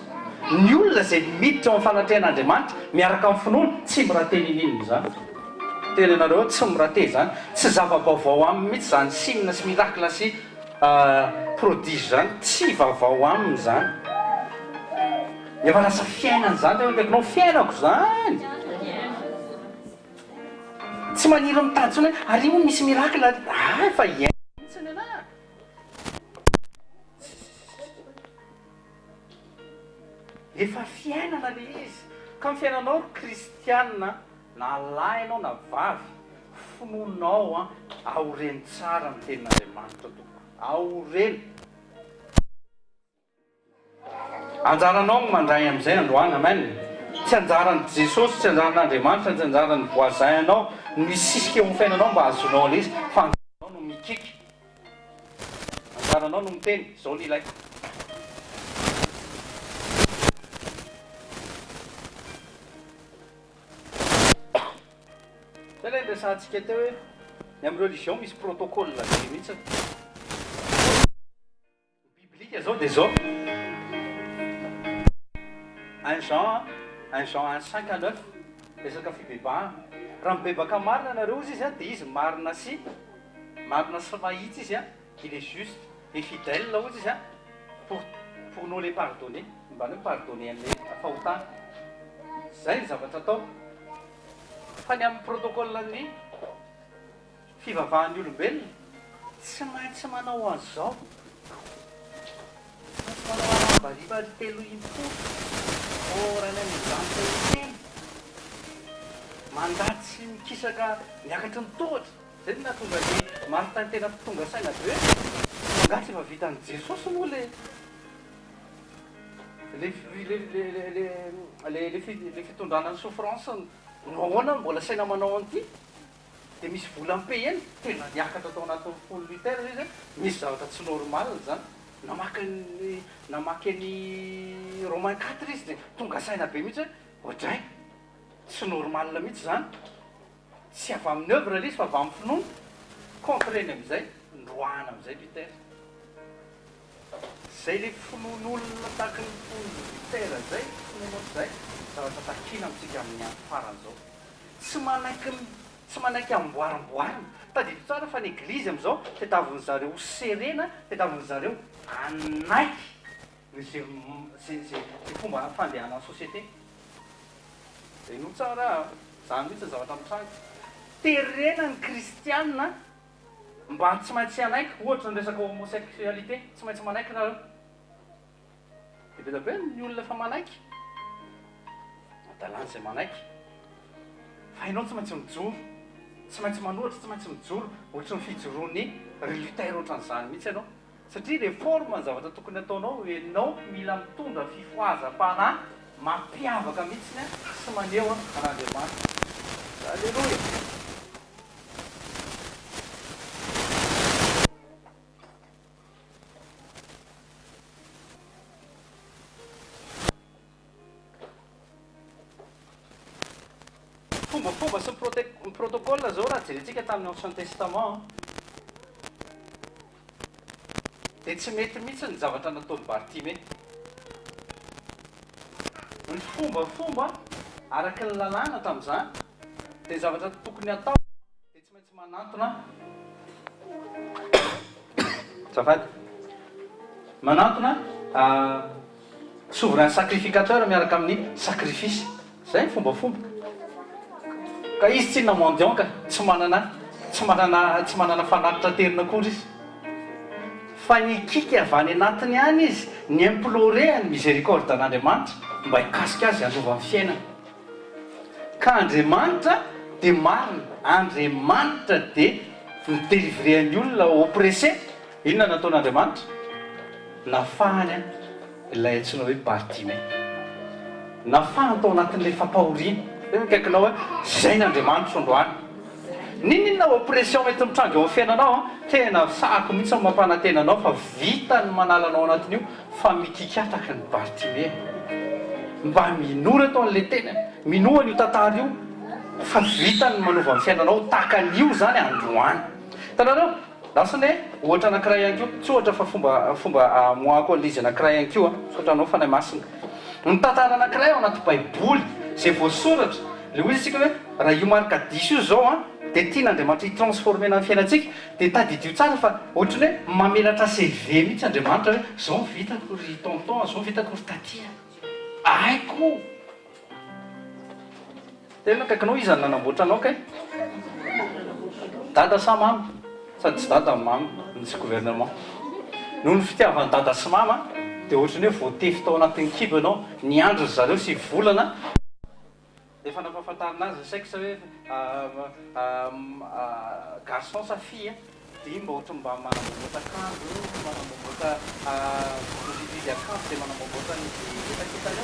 ny olona zay miditra ao amin'ny fanatrehan'andriamanitra miaraka amin'ny finoana tsy mirate ninino zany tena ianareo tsy mirate zany tsy zava-baovao aminy mihitsy zany simina sy miracle sy prodige zany tsy vaovao aminy zany efa lasa fiainany zany tena kaikinao fiainako zany tsy maniry mitanjona ary io misy miracle fa iaina mihitsiny ana efa fiainana le izy ka ny fiainanao kristianina na lahy ianao na vavy finoanao aoreny tsara ny tenin'andriamanitra toko aoreny anjaranao no mandray amin'izay androany amen tsy anjarany jesosy tsy anjaran'andriamanitra tsy anjarany voisin anao misisika eo amin'ny fiainanao mba azonao le izy fa anjaranao no mikiky anjaranao no miteny zao ny ilay zay lay resantsika teo hoe ny amin'ny religion misy protocole be mihitsy biblika zao dia zao un Jean 1:59 resaka fibebahana raha mibebaka marina nareo izy izy dia izy marina sy mahitsy izy il est juste et fidèle ozy izy pour nous les pardonner mba hoe pardonner an'le fahotana zay ny zavatra atao fa ny amin'ny protocole ny fivavahan'ny olombelona tsy maintsy manao an'izao tsy maintsy manao anabariva telo impolo orana mizantoteny mandatsy mikisaka miakatry ny tohatra zay ny natonga le marotany tena tonga saina be hoe mangatsy efa vitan'i jesosy moa le fitondranany souffrance no ahoana mbola saina manao an'ity dia misy vola mpe eny tena niakatra atao anatin'ny folo litera izy misy zavatra tsy normal zany namaky ny romain 4 izy dia tonga saina be mihitsy hoe odray tsy normal mihitsy zany tsy avy amin'ny œuvre le izy fa avy amin'ny finoana compreny amin'izay ndroana amin'izay litera zay le finoan'olona tahaky ny folo litera zay finoan'zay zavatra takina amintsika amin'ny andro faran'izao tsy manaiky amboarimboarina tadito tsara fa ny eglizy amin'izao tetavin'ny zareo serena tetavin'ny zareo anaiky zay fomba fandehanan'ny société dia no tsara zany mihitsy zavatra mitranga terena ny kristianina mba tsy maintsy anaiky ohatra ny resaka homosexualité tsy maintsy manaiky nareo dia be da be ny olona fa manaiky dalany zay manaiky fa ianao tsy maintsy mijoro tsy maintsy manohatra tsy maintsy mijoro ohatra ny fijoroany Luther ohatran'izany mihitsy ianao satria réforme ny zavatra tokony ataonao ianao mila mitondra fifoazam-panahy mampiavaka mihitsiny sy maneho an'Andriamanitra alleluia fomba sy ny protocole zao raha jerentsika tamin'ny ancien testament dia tsy mety mihitsy ny zavatra nataony Bartime ny fomba araky ny lalàna tamin'izany dia zavatra tokony atao dia tsy maintsy manantona zafady manantona souverain sacrificateur miaraka amin'ny sacrifice zay ny fombafomba ka izy tsy namandian ka tsy manana fanatitra terina kory izy fa nikiky avy any anatiny any izy ny implore any miséricorde an'Andriamanitra mba hikasika azy andova amin'ny fiainana ka Andriamanitra dia marina Andriamanitra dia midélivrean'ny olona oppressé inona nataon'Andriamanitra nafahany ilay antsoina hoe Bartime nafahany tao anatin'ilay fampahoriana mikaikinao hoe zay n'Andriamanitra androany ninona oppression mety mitranga eo amin'ny fiainanao tena sahako mihitsy ny mampanantenanao fa vita ny manalanao anatin'io fa mikikataka ny Bartime mba minora tao an'ilay tena minoana io tantara io fa vita ny manova ny fiainanao tahaka an'io zany androany tananao lasany hoe ohatra anankiray ihany keo tsy ohatra fa fomba moako an'izy anankiray ihany keo sotranao fanahy masina ny tantara anankiray ao anaty baiboly zay voasoratra le ozy tsika hoe raha io marika 10 io zao dia tian'Andriamanitra hitransformena amin'ny fiainantsika dia tadidio tsara fa ohatrany hoe mamelatra CV mihitsy Andriamanitra hoe zao vitako ry tonton zao vitako ry tatia aiko tena kaikinao izy ny nanamboatra anao kay dada sa mama sady tsy dada mama nisy gouvernement noho ny fitiavany dada sy mama dia ohatrany hoe voatefy tao anatin'ny kibo ianao niandro zareo sy volana efa nampahafantarina azy sexe hoe garçon sa fille dia mba ohatra mba manamboboaka akanjo manamboboaka vidy akanjo dia manamboboaka ny etaketany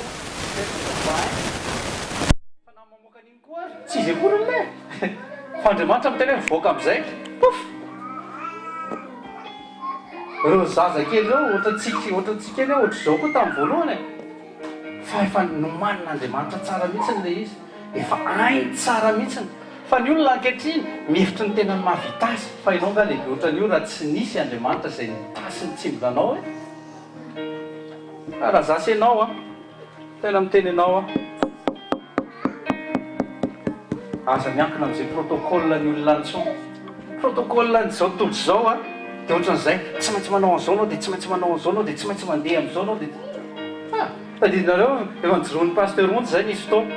fa na mamoaka an'iny koa tsy izy akory le fa Andriamanitra miteny hoe mivoaka amin'izay pof ireo zaza kely reo ohatratsika eny ohatra izao koa tamin'ny voalohany fa efa nomanin'Andriamanitra tsara mihitsiny le izy efa ainy tsara mihitsiny fa ny olona ankehitriny mihevitry ny tena mahavita azy fa ianao nga lehibe ohatran'io raha tsy nisy Andriamanitra izay nitasy ny tsimbolanao raha zasy ianao tena miteny ianao aza miankina amin'izay protocole ny olona antson protocole n'izao tontolo izao dia ohatran'izay tsy maintsy manao an'izao anao dia tsy maintsy manao an'izao anao dia tsy maintsy mandeha amin'izao anao dia tadidinareo efa nijoron'ny pasteur ontsy izay nisy fotoana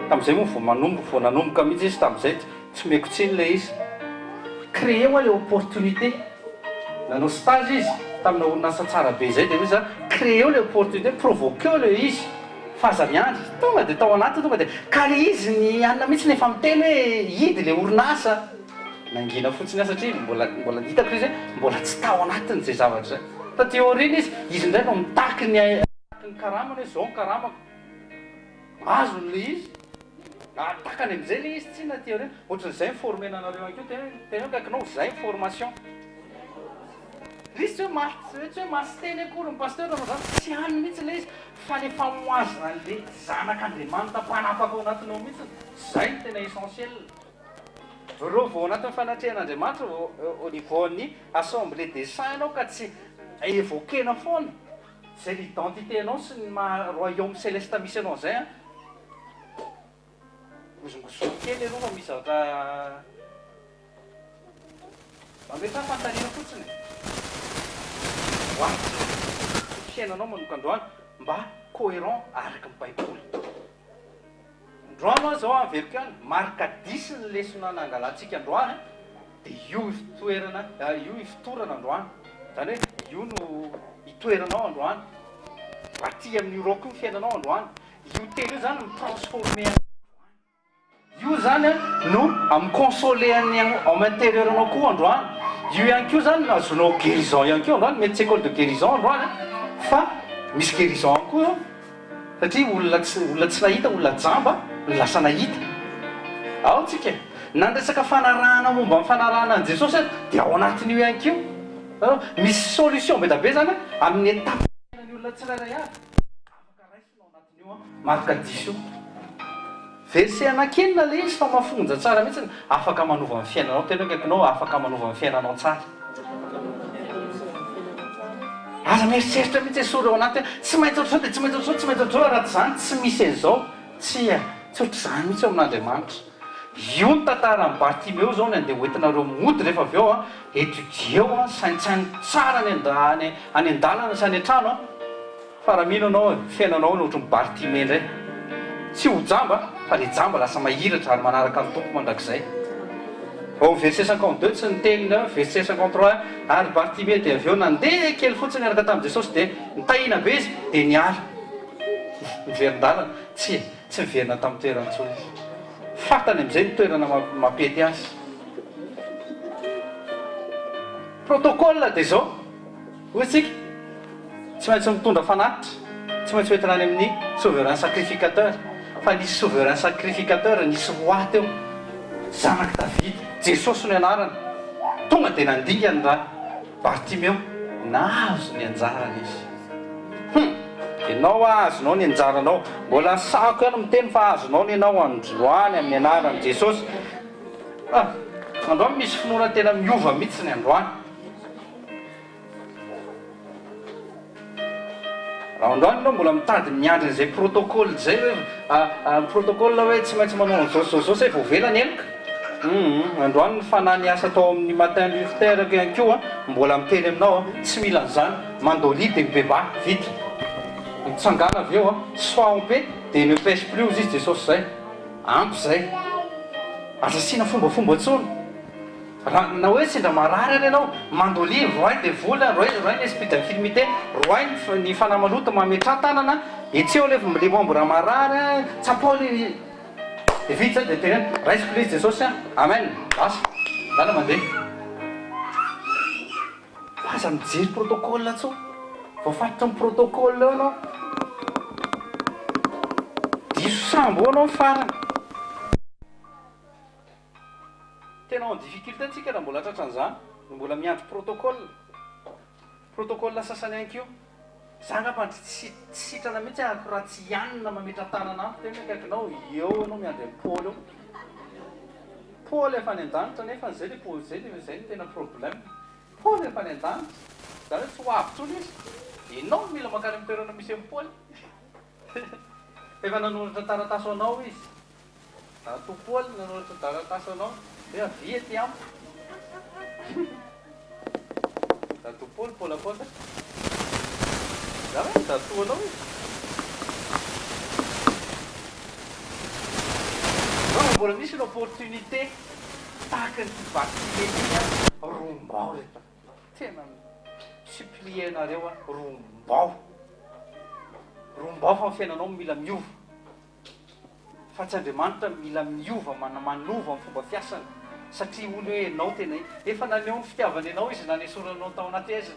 tamin'izay moa vao nanomboka mihitsy izy tamin'izay tsy meko tsiny le izy créé hoa le opportunité nanao stage izy tamina orinasa tsara be izay dia izy créé le opportunité provoqué le izy fa aza miandry tonga dia tao anaty tonga dia ka le izy ny anina mihitsy nefa miteny hoe hidy le orinasa nangina fotsiny satria mbola hitako izy mbola tsy tao anatiny izay zavatra zay ta théorine izy indray no mitaky ny karamana hoe zao ny karamako azon'le izy atakany amin'izay le izy tsy na théorine ohatran'izay formena anareo ankeo tena hoe kaikinao zay formation risy hoe tsy hoe masiteny akory ny pasteur nanao zany tsy any mihitsy le izy fa nefa moazina an'le zanak'Andriamanitra mpanapaka ao anatinao mihitsy zay ny tena essentiel reo vao anatin'ny fanatrehan'Andriamanitra au niveau ny assemblée des saints anao ka tsy évoquena foana zay l'identité anao sy ny royaume céleste misy anao zay gozongosony kely aloha fa misy zavatra amefa fantanina fotsiny fiainanao manomka androany mba cohérent araka ny baiboly androany zao averiko any marika 10 ny lesona nangalantsika androany dia io fitoerana io ifitorana androany zany hoe io no itoeranao androany aty amin'ny roko ny fiainanao androany io telo io zany mitransforme io zany no amin'ny consolé en intérieur anao koa androany io ihany keo zany azonao guérison ihany keo androany mety tsy école de guérison androany fa misy guérison any koa satria olona tsy nahita olona jamba lasa nahita ao tsika nandresaka fanarahana momba amin'ny fanarahana an' Jesosy dia ao anatin'io ihany keo misy solution be da be zany amin'ny étape ny olona tsirairay avy afaka raisinao anatin'io marika 10 io verset anakenina le izy fa mafonja tsara mihitsy afaka manova amin'ny fiainanao tena kaikinao afaka manova amin'ny fiainanao tsara aza mieritreritra mihitsy sora ao anaty tsy maintsy ohatr'izao dia tsy maintsy ohatr'izao tsy maintsy ohatr'izao raha tsy zany tsy misy an'izao tsy ohatr'izany mihitsy ao amin'Andriamanitra io ny tantaran'ny Bartimeo zao ny andeha hoentinareo mody rehefa avy eo étudieo saintsainy tsara any an-dalana sy any an-trano fa raha mino anao fiainanao ny ohatran'ny Bartimeo indray tsy ho jamba fa le jamba lasa mahiratra ary manaraka ny tompo mandrakizay ao verset 52 tsy nitenina verset 53 ary Bartimeo dia avy eo nandeha kely fotsiny araka tamin'i Jesosy dia nitahina be izy dia niala miverin-dalana tsy miverina tamin'ny toerana intsony izy fatany amin'izay ny toerana mampety azy protocole dia zao hoy-tsika tsy maintsy mitondra fanatitra tsy maintsy hoentina any amin'ny souverain sacrificateur fa nisy souverain sacrificateur nisy roi teo zanaky David Jesosy no anarany tonga dia nandingany raha Bartimeo nahazo ny anjarany izy ianao azonao ny anjaranao mbola sako ihany miteny fa azonao ny ianao androany amin'ny anaran'i Jesosy androany misy finoana tena miova mihitsy ny androany raha androany anao mbola mitady miandry n'izay protocole zay hoe protocole hoe tsy maintsy manao an'izao say vao velany elika androany ny fanahy ny asa tao amin'ny matin Luther ihany koa mbola miteny aminao tsy mila an'izany mandoli dia mibeba vita mitsangana avy eo sois en paix dia ne pêche plus izy Jesosy zay ampy zay asasiana fombafomba tsony raha na hoe sendra marary any ianao mandolia roainy dia vola roainy esprit d'infirmité roainy ny fanamalota mametra tanana etseo le mombo raha marary tsapao le dia vita zay dia teneny raisiko le jesosy amen asa zana mandeha aza mijery protocole tso voafatitra ny protocole eo anao diso sambo anao farany tena en difficulté antsika raha mbola tratra an'izany mbola miandro protocole sasany any kio za ngapa tsy sitrana mihitsy ako raha tsy ianina mametra tanana ampy tena kaikinao eo anao miandro pôly eo pôly efa ny an-danitra nefa zay le pôly zay zay no tena problème pôly efa ny an-danitra za hoe tsy ho avitsony izy enao mila makary amin'ny toerana misy amin'ny pôly efa nanoratra taratasy anao izy topoly nanoratra taratasy anao dia avia ty amiko da topoly pôlapoly za hoe da toanao izy mbola misy l'opportunité tahaka ny vakileia rombao rehetra tena supplie nareo rombao fa ny fiainanao mila miova fa tsy Andriamanitra mila miova manova ny fomba fiasany satria olo hoe anao tena efa naneo ny fitiavany anao izy na nesoranao tao anaty aiza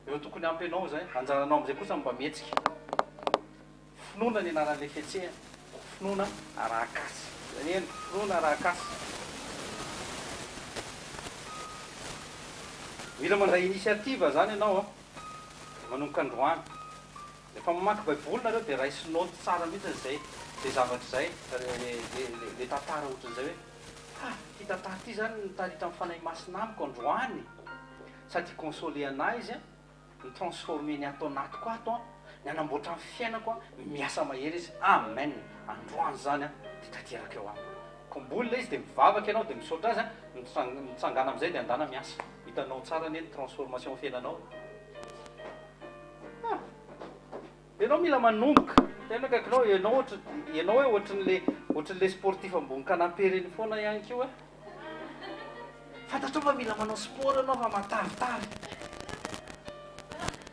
eo tokony ampy anao zay anjaranao am'izay kosa mibametsika finoana ny anaran'le fietsehana finoana arakasy zany eny finoana arakasy mila mandray initiative zany ianao manomboka androany efa mamaky baiboly nareo dia raisinao tsara mihitsy zay le zavatra zay le tantara ohatran'izay hoe ty tantara ty zany nitaritra amin'ny fanahy masina amiko androany sady console anay izy ny transforme ny atao anatiko ato ny anamboatra ny fiainako miasa mahery izy amen androany zany ty tateraka eo amiko ko mbolina izy dia mivavaka ianao dia misaotra azy mitsangana am'izay dia andana miasa hitanao tsara ny transformation fiainanao ianao mila manomboka tena kaikinao ianao hoe ohatran'le sportif ambony canapé foana ihany kio fantatrao fa mila manao sport anao fa matavitavy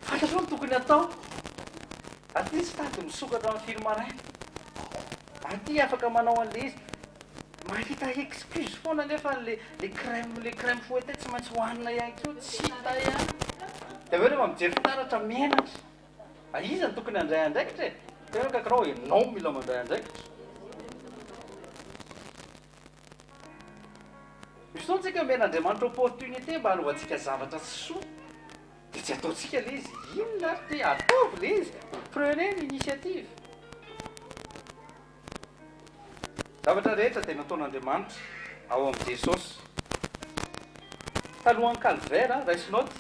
fantatrao ny tokony atao aty tsy tady misokatra amin'ny filmaraina aty afaka manao an'le izy mahita excuse foana nefa le crème fouetté tsy maintsy hohanina ihany kio tsy hita ihany dia hoe rehefa mijery fitaratra menatra iza ny tokony andray andraikitra tena kakinao ianao mila mandray andraikitra misy tao ntsika men'Andriamanitra opportunité mba hanaovantsika zavatra tsy soa dia tsy ataontsika le izy inona ary ty ataovy le izy prenez l'initiative zavatra rehetra dia nataon'Andriamanitra ao amin'i Jesosy talohan'ny calvaire raisinao ty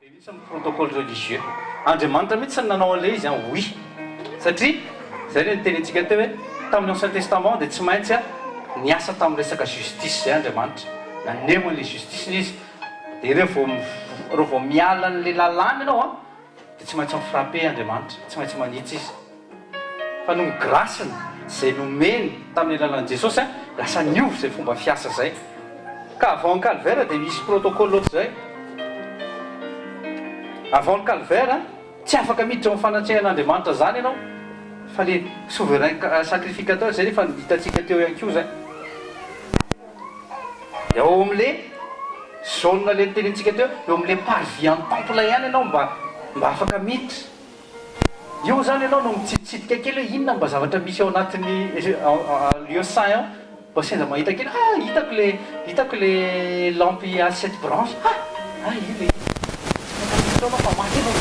be mihitsy amin'ny protocole religieux Andriamanitra mihitsy ny nanao an'le izy oui satria zay le nitenentsika teo hoe tamin'ny ancien testament dia tsy maintsy niasa tamin'ny resaka justice zay Andriamanitra naneho an'le justice izy dia reo vao miala n'le lalàna ianao dia tsy maintsy mifrappe Andriamanitra tsy maintsy manitsy izy fa noho ny grasiny zay nomeny tamin'ny alalan'i Jesosy lasa niovy zay fomba fiasa zay ka avant ny calvaire dia misy protocole ohatr'izay avant ny calvaire tsy afaka miditra amin'ny fanatrehan'Andriamanitra zany ianao fa le souverain sacrificateur zay nefa hitantsika teo ihany kio zay dia ao amin'le jaune le tenentsika teo eo amin'le parvis en temple ihany ianao mba afaka miditra io zany ianao no mitsitositika kely hoe inona mba zavatra misy ao anatin'ny lieu saint ao mba sendra mahita kely hitako le lampe à 7 branches io le fa maty anao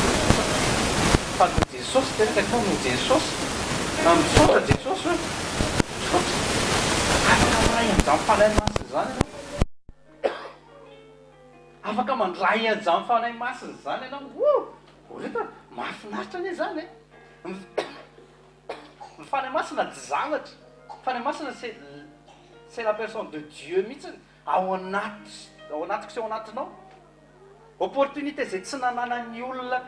fa no Jesosy tena kaikinao no Jesosy na misaotra Jesosy hoe misaotra afaka mandray an'izany fanahy masiny zany ianao afaka mandray an'izany fanahy masiny zany ianao oreta mahafinaritra ane zany ny fanahy masina tsy zavatra fanahy masina c'est la personne de Dieu mihitsy ao anatiko sy ao anatinao opportunité zay tsy nananany olona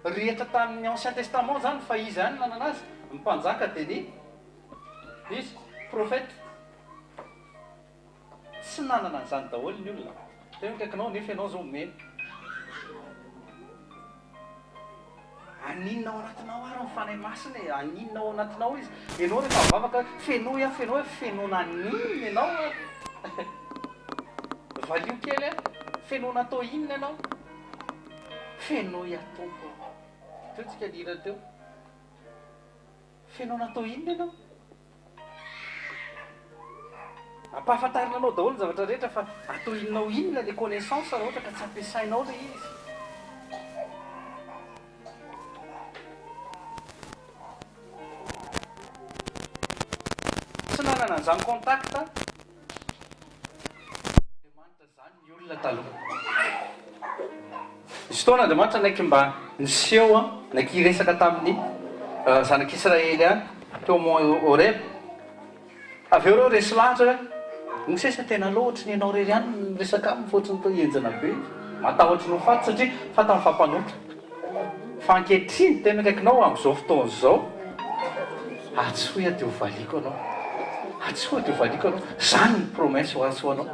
rehetra tamin'ny ancien testament zany fa izy any nanana azy ny mpanjaka dia ny izy prophète tsy nanana an'izany daholo ny olona te mikaikinao nefa ianao zao mena aninonao anatinao ary mifanahy masina e aninonao anatinao izy ianao rehefa mivavaka fenao a fenao hoe fenona aninona ianao valio kely a fenao natao inona ianao fenao iatompo teo tsika lira teo fenao natao inona ianao ampahafantarinanao daholo ny zavatra rehetra fa atao inonao inona le connaissance raha ohatra ka tsy ampiasainao le izy tsy nanana an'izany contacta Andriamanitra zany ny olona taloha izy fotoana Andriamanitra naiky mba niseho a naiky hiresaka tamin'ny zanak'Israely any teo Mont Horeb avy eo reo resy lahatra hoe ny sesa tena lohatry ny ianao rery any miresaka aminy foatriny tao enjana be matahotra no faty satria fata min'ny fampanotra fa ankehitriny tena akaikinao amin'izao fotoana izao atsy hoe ateo valiko anao atsy hoe ateo valiko anao zany ny promesse ho atsy ho anao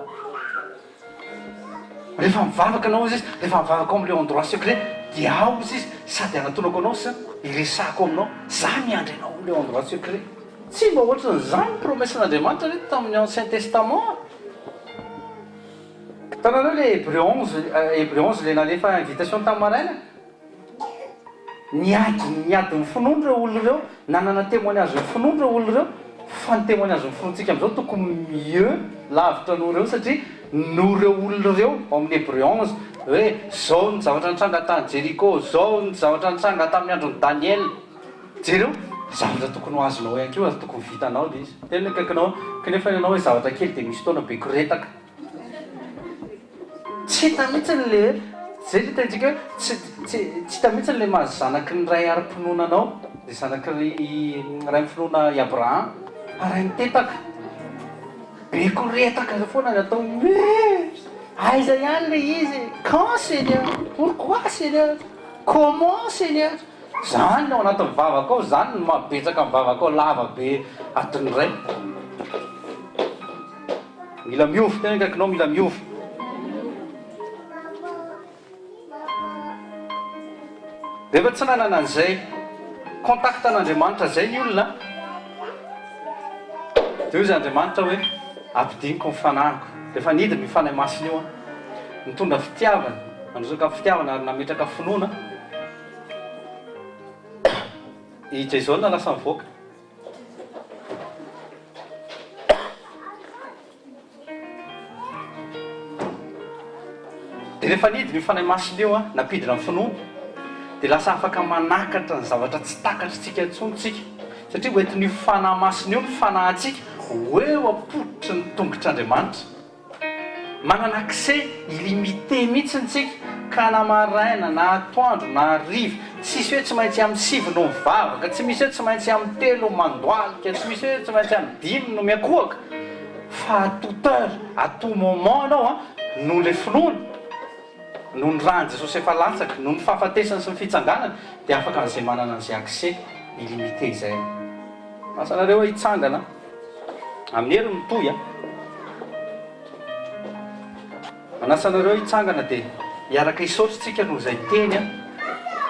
rehefa mivavaka anao izy rehefa mivavaka ao amin'le endroit secret dia ao izy izy sady anatonako anao sa iresako aminao za miandry anao amin'le endroit secret tsy mba ohatra n'izany promesse n'Andriamanitra re tamin'ny ancien testament tananao le Hébreu 11 le nalefa invitation tamin'ny maraina niady ny finoana reo olona reo nanana témoignage ny finoana reo olona reo fa ny témoignage ny finoantsika amin'izao tokony mieux lavitra no reo satria no reo olona reo ao amin'ny Hébreu 11 hoe zao ny zavatra nitranga tany Jericho zao ny zavatra nitranga tamin'ny andron'ny Daniel jereo zavatra tokony ho azonao ihany keo azy tokony vitanao le izy tena kaikinao kanefa ianao hoe zavatra kely dia misy fotoana be koretaka tsy hita mihitsy le zay hitantsika hoe tsy hita mihitsy le mahazo zanaky ny ray arim-pinoananao dia zanaky ray mifinoana i Abraham ray mitetaka be koretaka zay foana ny atao aiza ihany le izy quand Seigneur pourquoi Seigneur comment Seigneur zany ao anatin'ny vavaka ao zany no mabetsaka amin'ny vavaka ao lava be aton'ny ray mila miovy tena kaikinao mila miovy rehefa tsy nanana an'izay contact an'Andriamanitra zay ny olona dia izy Andriamanitra hoe ampidiniko ny fanahiko rehefa nidiny mifanahy masina io a mitondra fitiavana mandrosaka fitiavana ary nametraka finoana i Jason lasa mivoaka dia rehefa nidy mifanahy masina io a napidina ny finoana dia lasa afaka manakatra ny zavatra tsy takatritsika ntsontsika satria hoenti ny fanahy masina io ny fanahintsika hoeo apototry ny tongotr'Andriamanitra manana accès illimité mihitsy ntsika ka na maraina na atoandro na hariva tsisy hoe tsy maintsy amin'ny 7 no mivavaka tsy misy hoe tsy maintsy amin'ny 3 mandoalika tsy misy hoe tsy maintsy amin'ny 5 no miakohaka fa à toute heure à tout moment anao a no le finoana no ny rany Jesosy efa latsaka no ny fahafatesany sy ny fitsanganana dia afaka n'izay manana an'izay accès illimité izay masanareo hitsangana amin'ny hery mitoy a manasanareo hitsangana dia hiaraka hisaotritsika no izay teny a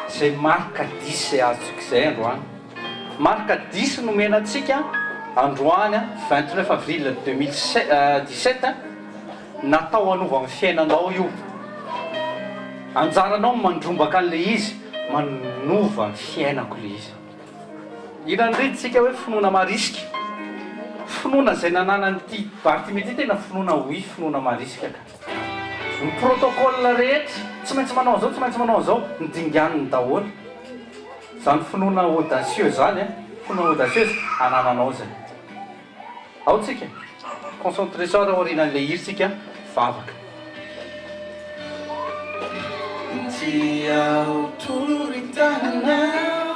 izay marika 10 zay azontsika izay androany marika 10 nomenantsika androany a 29 avril 2017 natao hanova amin'ny fiainanao io anjaranao mandrombaka an'le izy manova ny fiainako le izy iranydriditsika hoe finoana marisika finoana zay nanana nyty bartimety tena finoana hoy finoana marisika ka ny protocole rehetra tsy maintsy manao zao tsy maintsy manao zao nydinganiny daholo zany finoana audacieuse zany a finoana audacieuse anananao zay ao tsika concentré sara orinan'le iritsika vavaka Tiao torotananao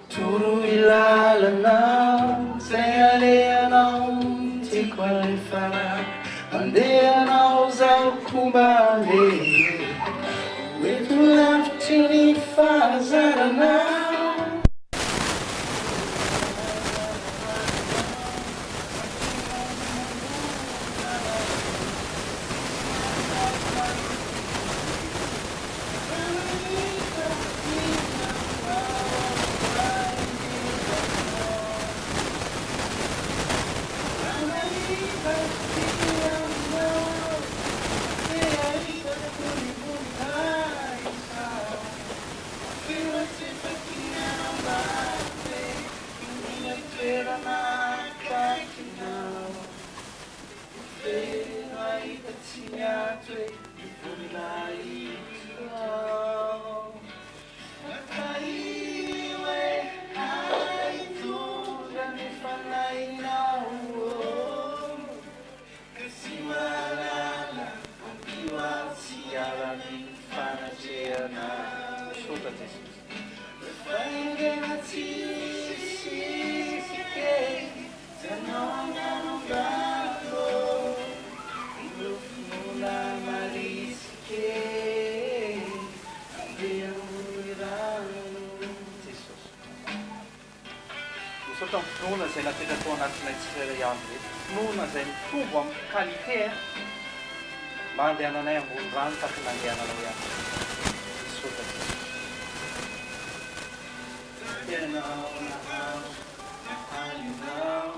toro ilalanao zay alehanao tiako alefana andehanao zao komba andeha mety lavitry ny fahazaranao jesosy Misy finoana izay natena tao anatinay tsirairay avy reto. Finoana izay mitombo amin'ny qualité mba andehananay ambony rano taky nandehananao ihany. Isota tenao nahazo halinao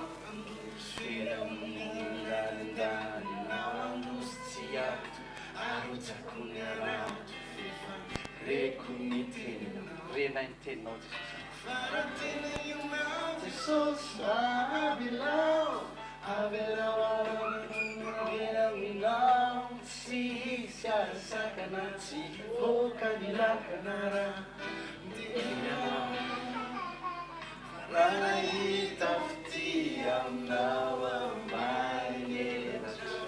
ferandalindalinao andosy tsy akito arotsako ny arato reko ny teninao renay ny teninao Jesosy Jesus abilao averaminao tsisy asakana tsy voka ny lakana raha raha nahita fity aminao amaneratra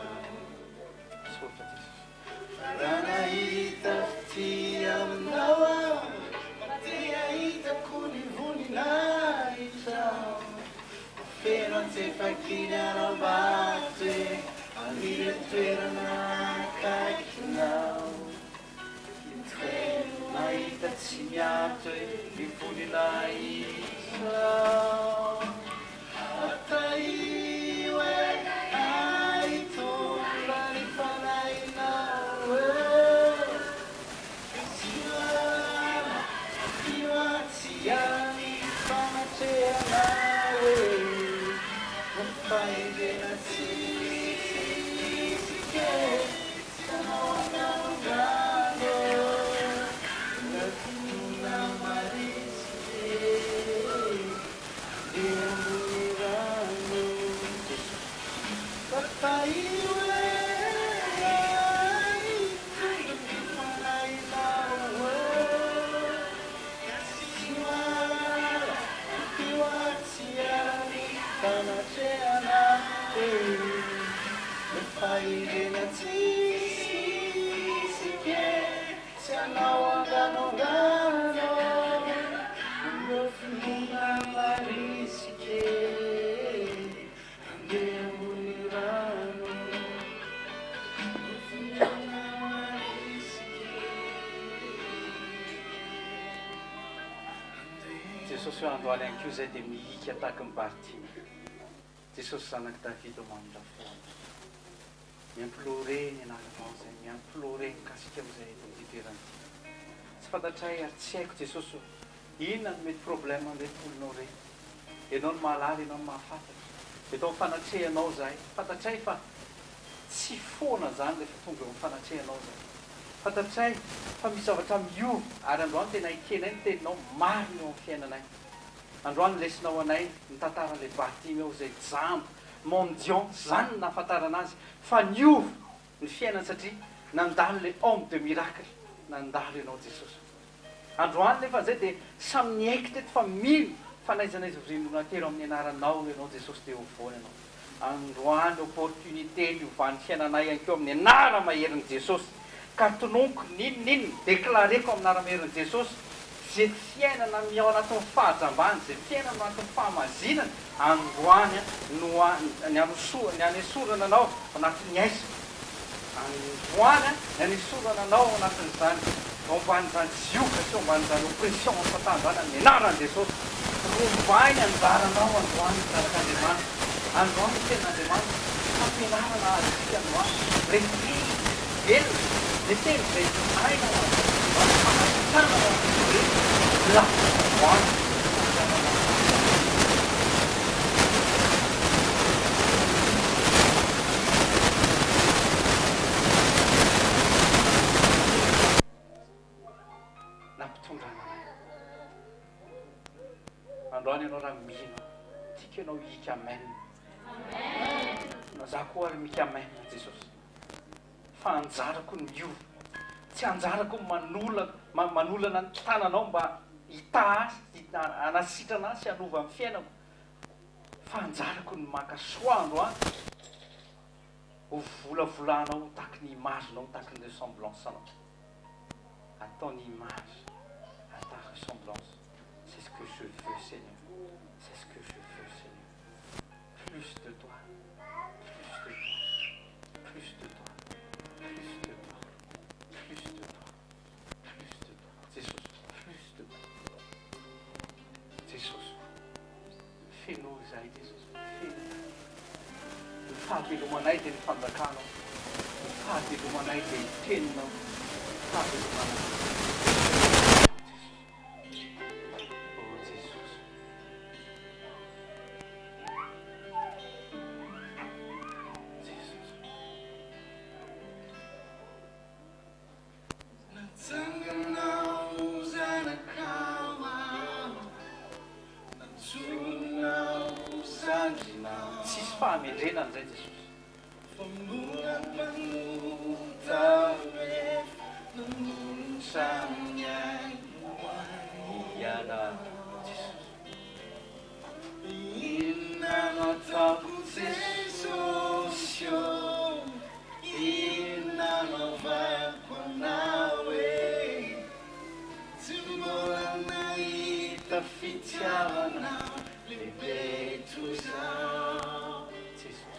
raha nahita fity aminao Matea hitako ny voninahitra Feran-tsefakiny arabako hoe Amire toerana akaikinao Nahita tsy miato hoe ny voninahitra Ataio hoe ahitola ny fanahinao Yani fanatrehana hoe Mampahendrena tsisike Sanao anganongano Nafinona marisike Dia ambony rano Papaio Pairena tsisike Sanao anganongano Nafinona marisike Andeha ambony rano Nafinona marisike Jesosy hoe androany ihany koa izay dia mihika tahaka ny Bartima Jesosy zanaky Davida manondrafona Miimplore ny anaranao izay miimplore mikasika amin'izay toerana ity. Tsy fantatray ary tsy haiko Jesosy inona no mety problème an'ireto olonao ireny. Ianao no mahalala, ianao no mahafantatra. Eto mifanatrehanao izahay. Fantatray fa tsy foana izany rehefa tonga eo mifanatrehanao izahay. Fantatray fa misy zavatra miova ary androany tena ikenay ny teninao marina eo amin'ny fiainanay. Androany lesinao anay ny tantaran'ilay Bartima eo izay jambo mendiant zany no nahafantarana azy fa niova ny fiainany satria nandalo ilay homme de miracle nandalo ianao Jesosy. Androany nefa zay dia samy niaiky teto fa mino fanaizana izy virinona telo amin'ny anaranao ianao Jesosy dia hovoana ianao. Androany opportunité niovany fiainanay ihany keo amin'ny anara maherin'i Jesosy ka tononiko ninonino déclareko amin'ny anara maherin'i Jesosy zay fiainana miao anatin'ny fahajambany zay fiainana anatin'ny fahamazinana androany no ny anesorana anao anatin'ny aisa androany ny anesorana anao anatin'izany omban'izany zioka sy omban'izany oppression fatanjana ny anaran'i Jesosy rombainy anjaranao androany tarak'Andriamanitra androany ny ten'Andriamanitra fampianarana azy ity androany rehefa velona ny teny izay aina fanasitranana la androany androany ianao raha mino tiaka ianao hika amen za koa ary mika amen Jesosy fa anjarako ny miova tsy anjarako manolana ny tananao mba hita azy anasitrana azy sy hanova amin'ny fiainako fa anjarako ny maka soa androany ho volavolanao taky ny imagenao taky ny ressemblance anao atao ny image Seigneur. C'est ce que je veux, Seigneur. Plus de toi. Plus de toi. Plus de toi. Plus de toi. Plus de toi. Jesus, plus de toi. Jesus. Fais-nous, Jesus. Fais-nous. Fahavelomanay dia ny fanjakanao. Fahavelomanay dia ny teninao. Fahavelomanay. Oh Jesus. Jesus. Natsanganao zanakawa, natsunao sandrinao. Tsisy fahamendrena an'izay Jesus. Iana Jesus. Inano ataoko Jesosy io, inano avako anao e, tsy mbola nahita fitiavana lehibe toy izao. Jesus.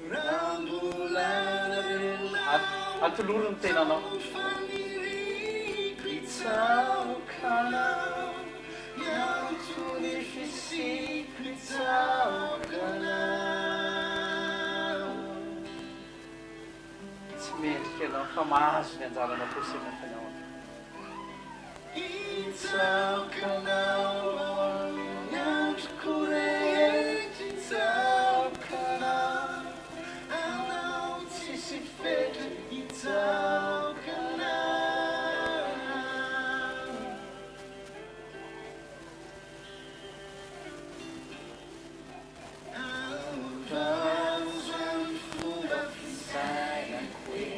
Raha mbola Atoloro ny tenanao. faniriko itsaokanao, miantony fisiko itsaokanao. Tsy mendrika ianao fa mahazo ny anjarana posina tenao. Itsaokanao, miantroko rehetra itsaokanao, anao tsisy fetra itsaokanao. Aovaoza ny fomba fisainako hoe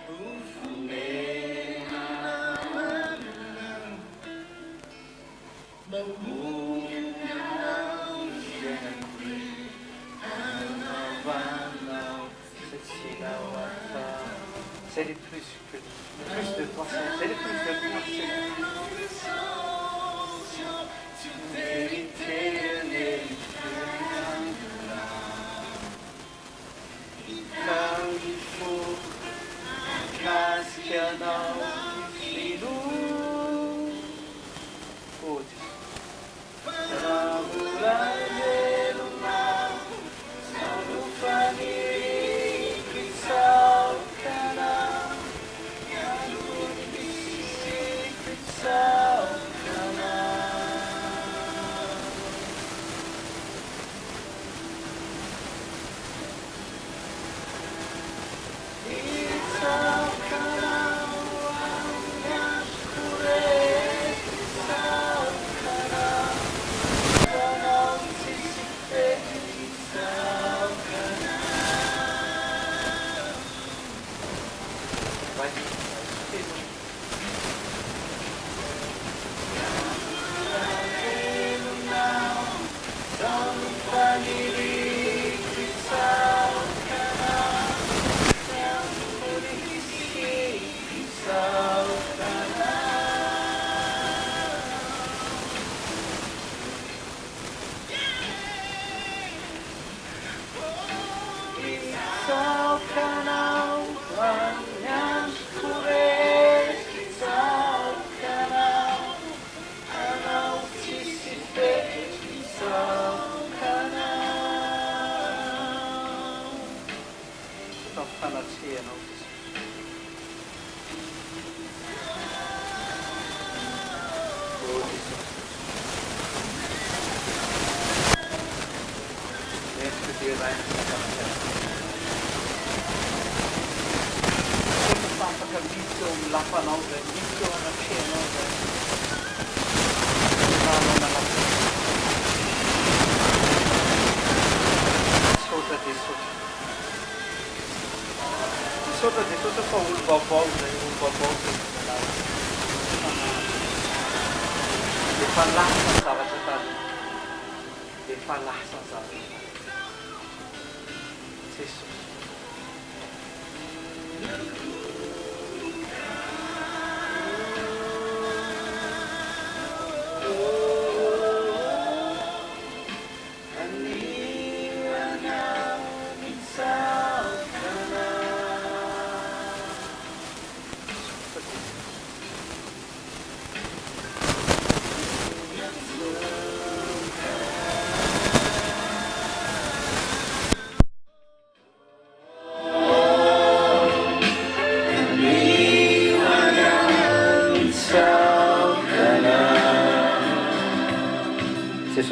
ho fonenana marina, mahombianao ny fiainako hoe hanaovanao C'est les plus de toi, Seigneur. C'est les plus de toi, Seigneur. Oh Dieu.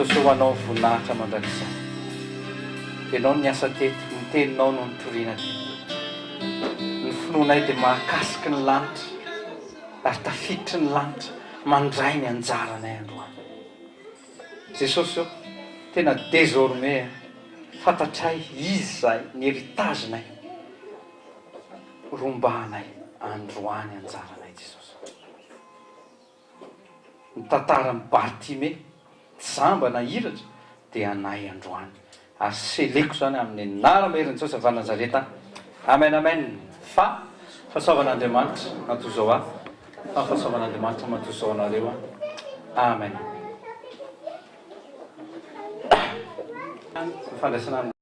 jesosy ho anao voninahitra mandrakizay ianao ny asa tety miteninao no nitoriana ty ny finoanay dia mahakasiky ny lanitra ary tafiditry ny lanitra mandray ny anjaranay androany jesosy eo tena désormais fantatray izy zay ny héritagenay rombahanay androany anjaranay jesosy ny tantara ny Bartimée zamba na hiratra dia anay androany ary seleko zany amin'ny anarana Jesosy avy Nazareta amen amen fa fahasoavan'Andriamanitra matoy zao fa fahasoavan'Andriamanitra matoy zao anareo amen fandraisana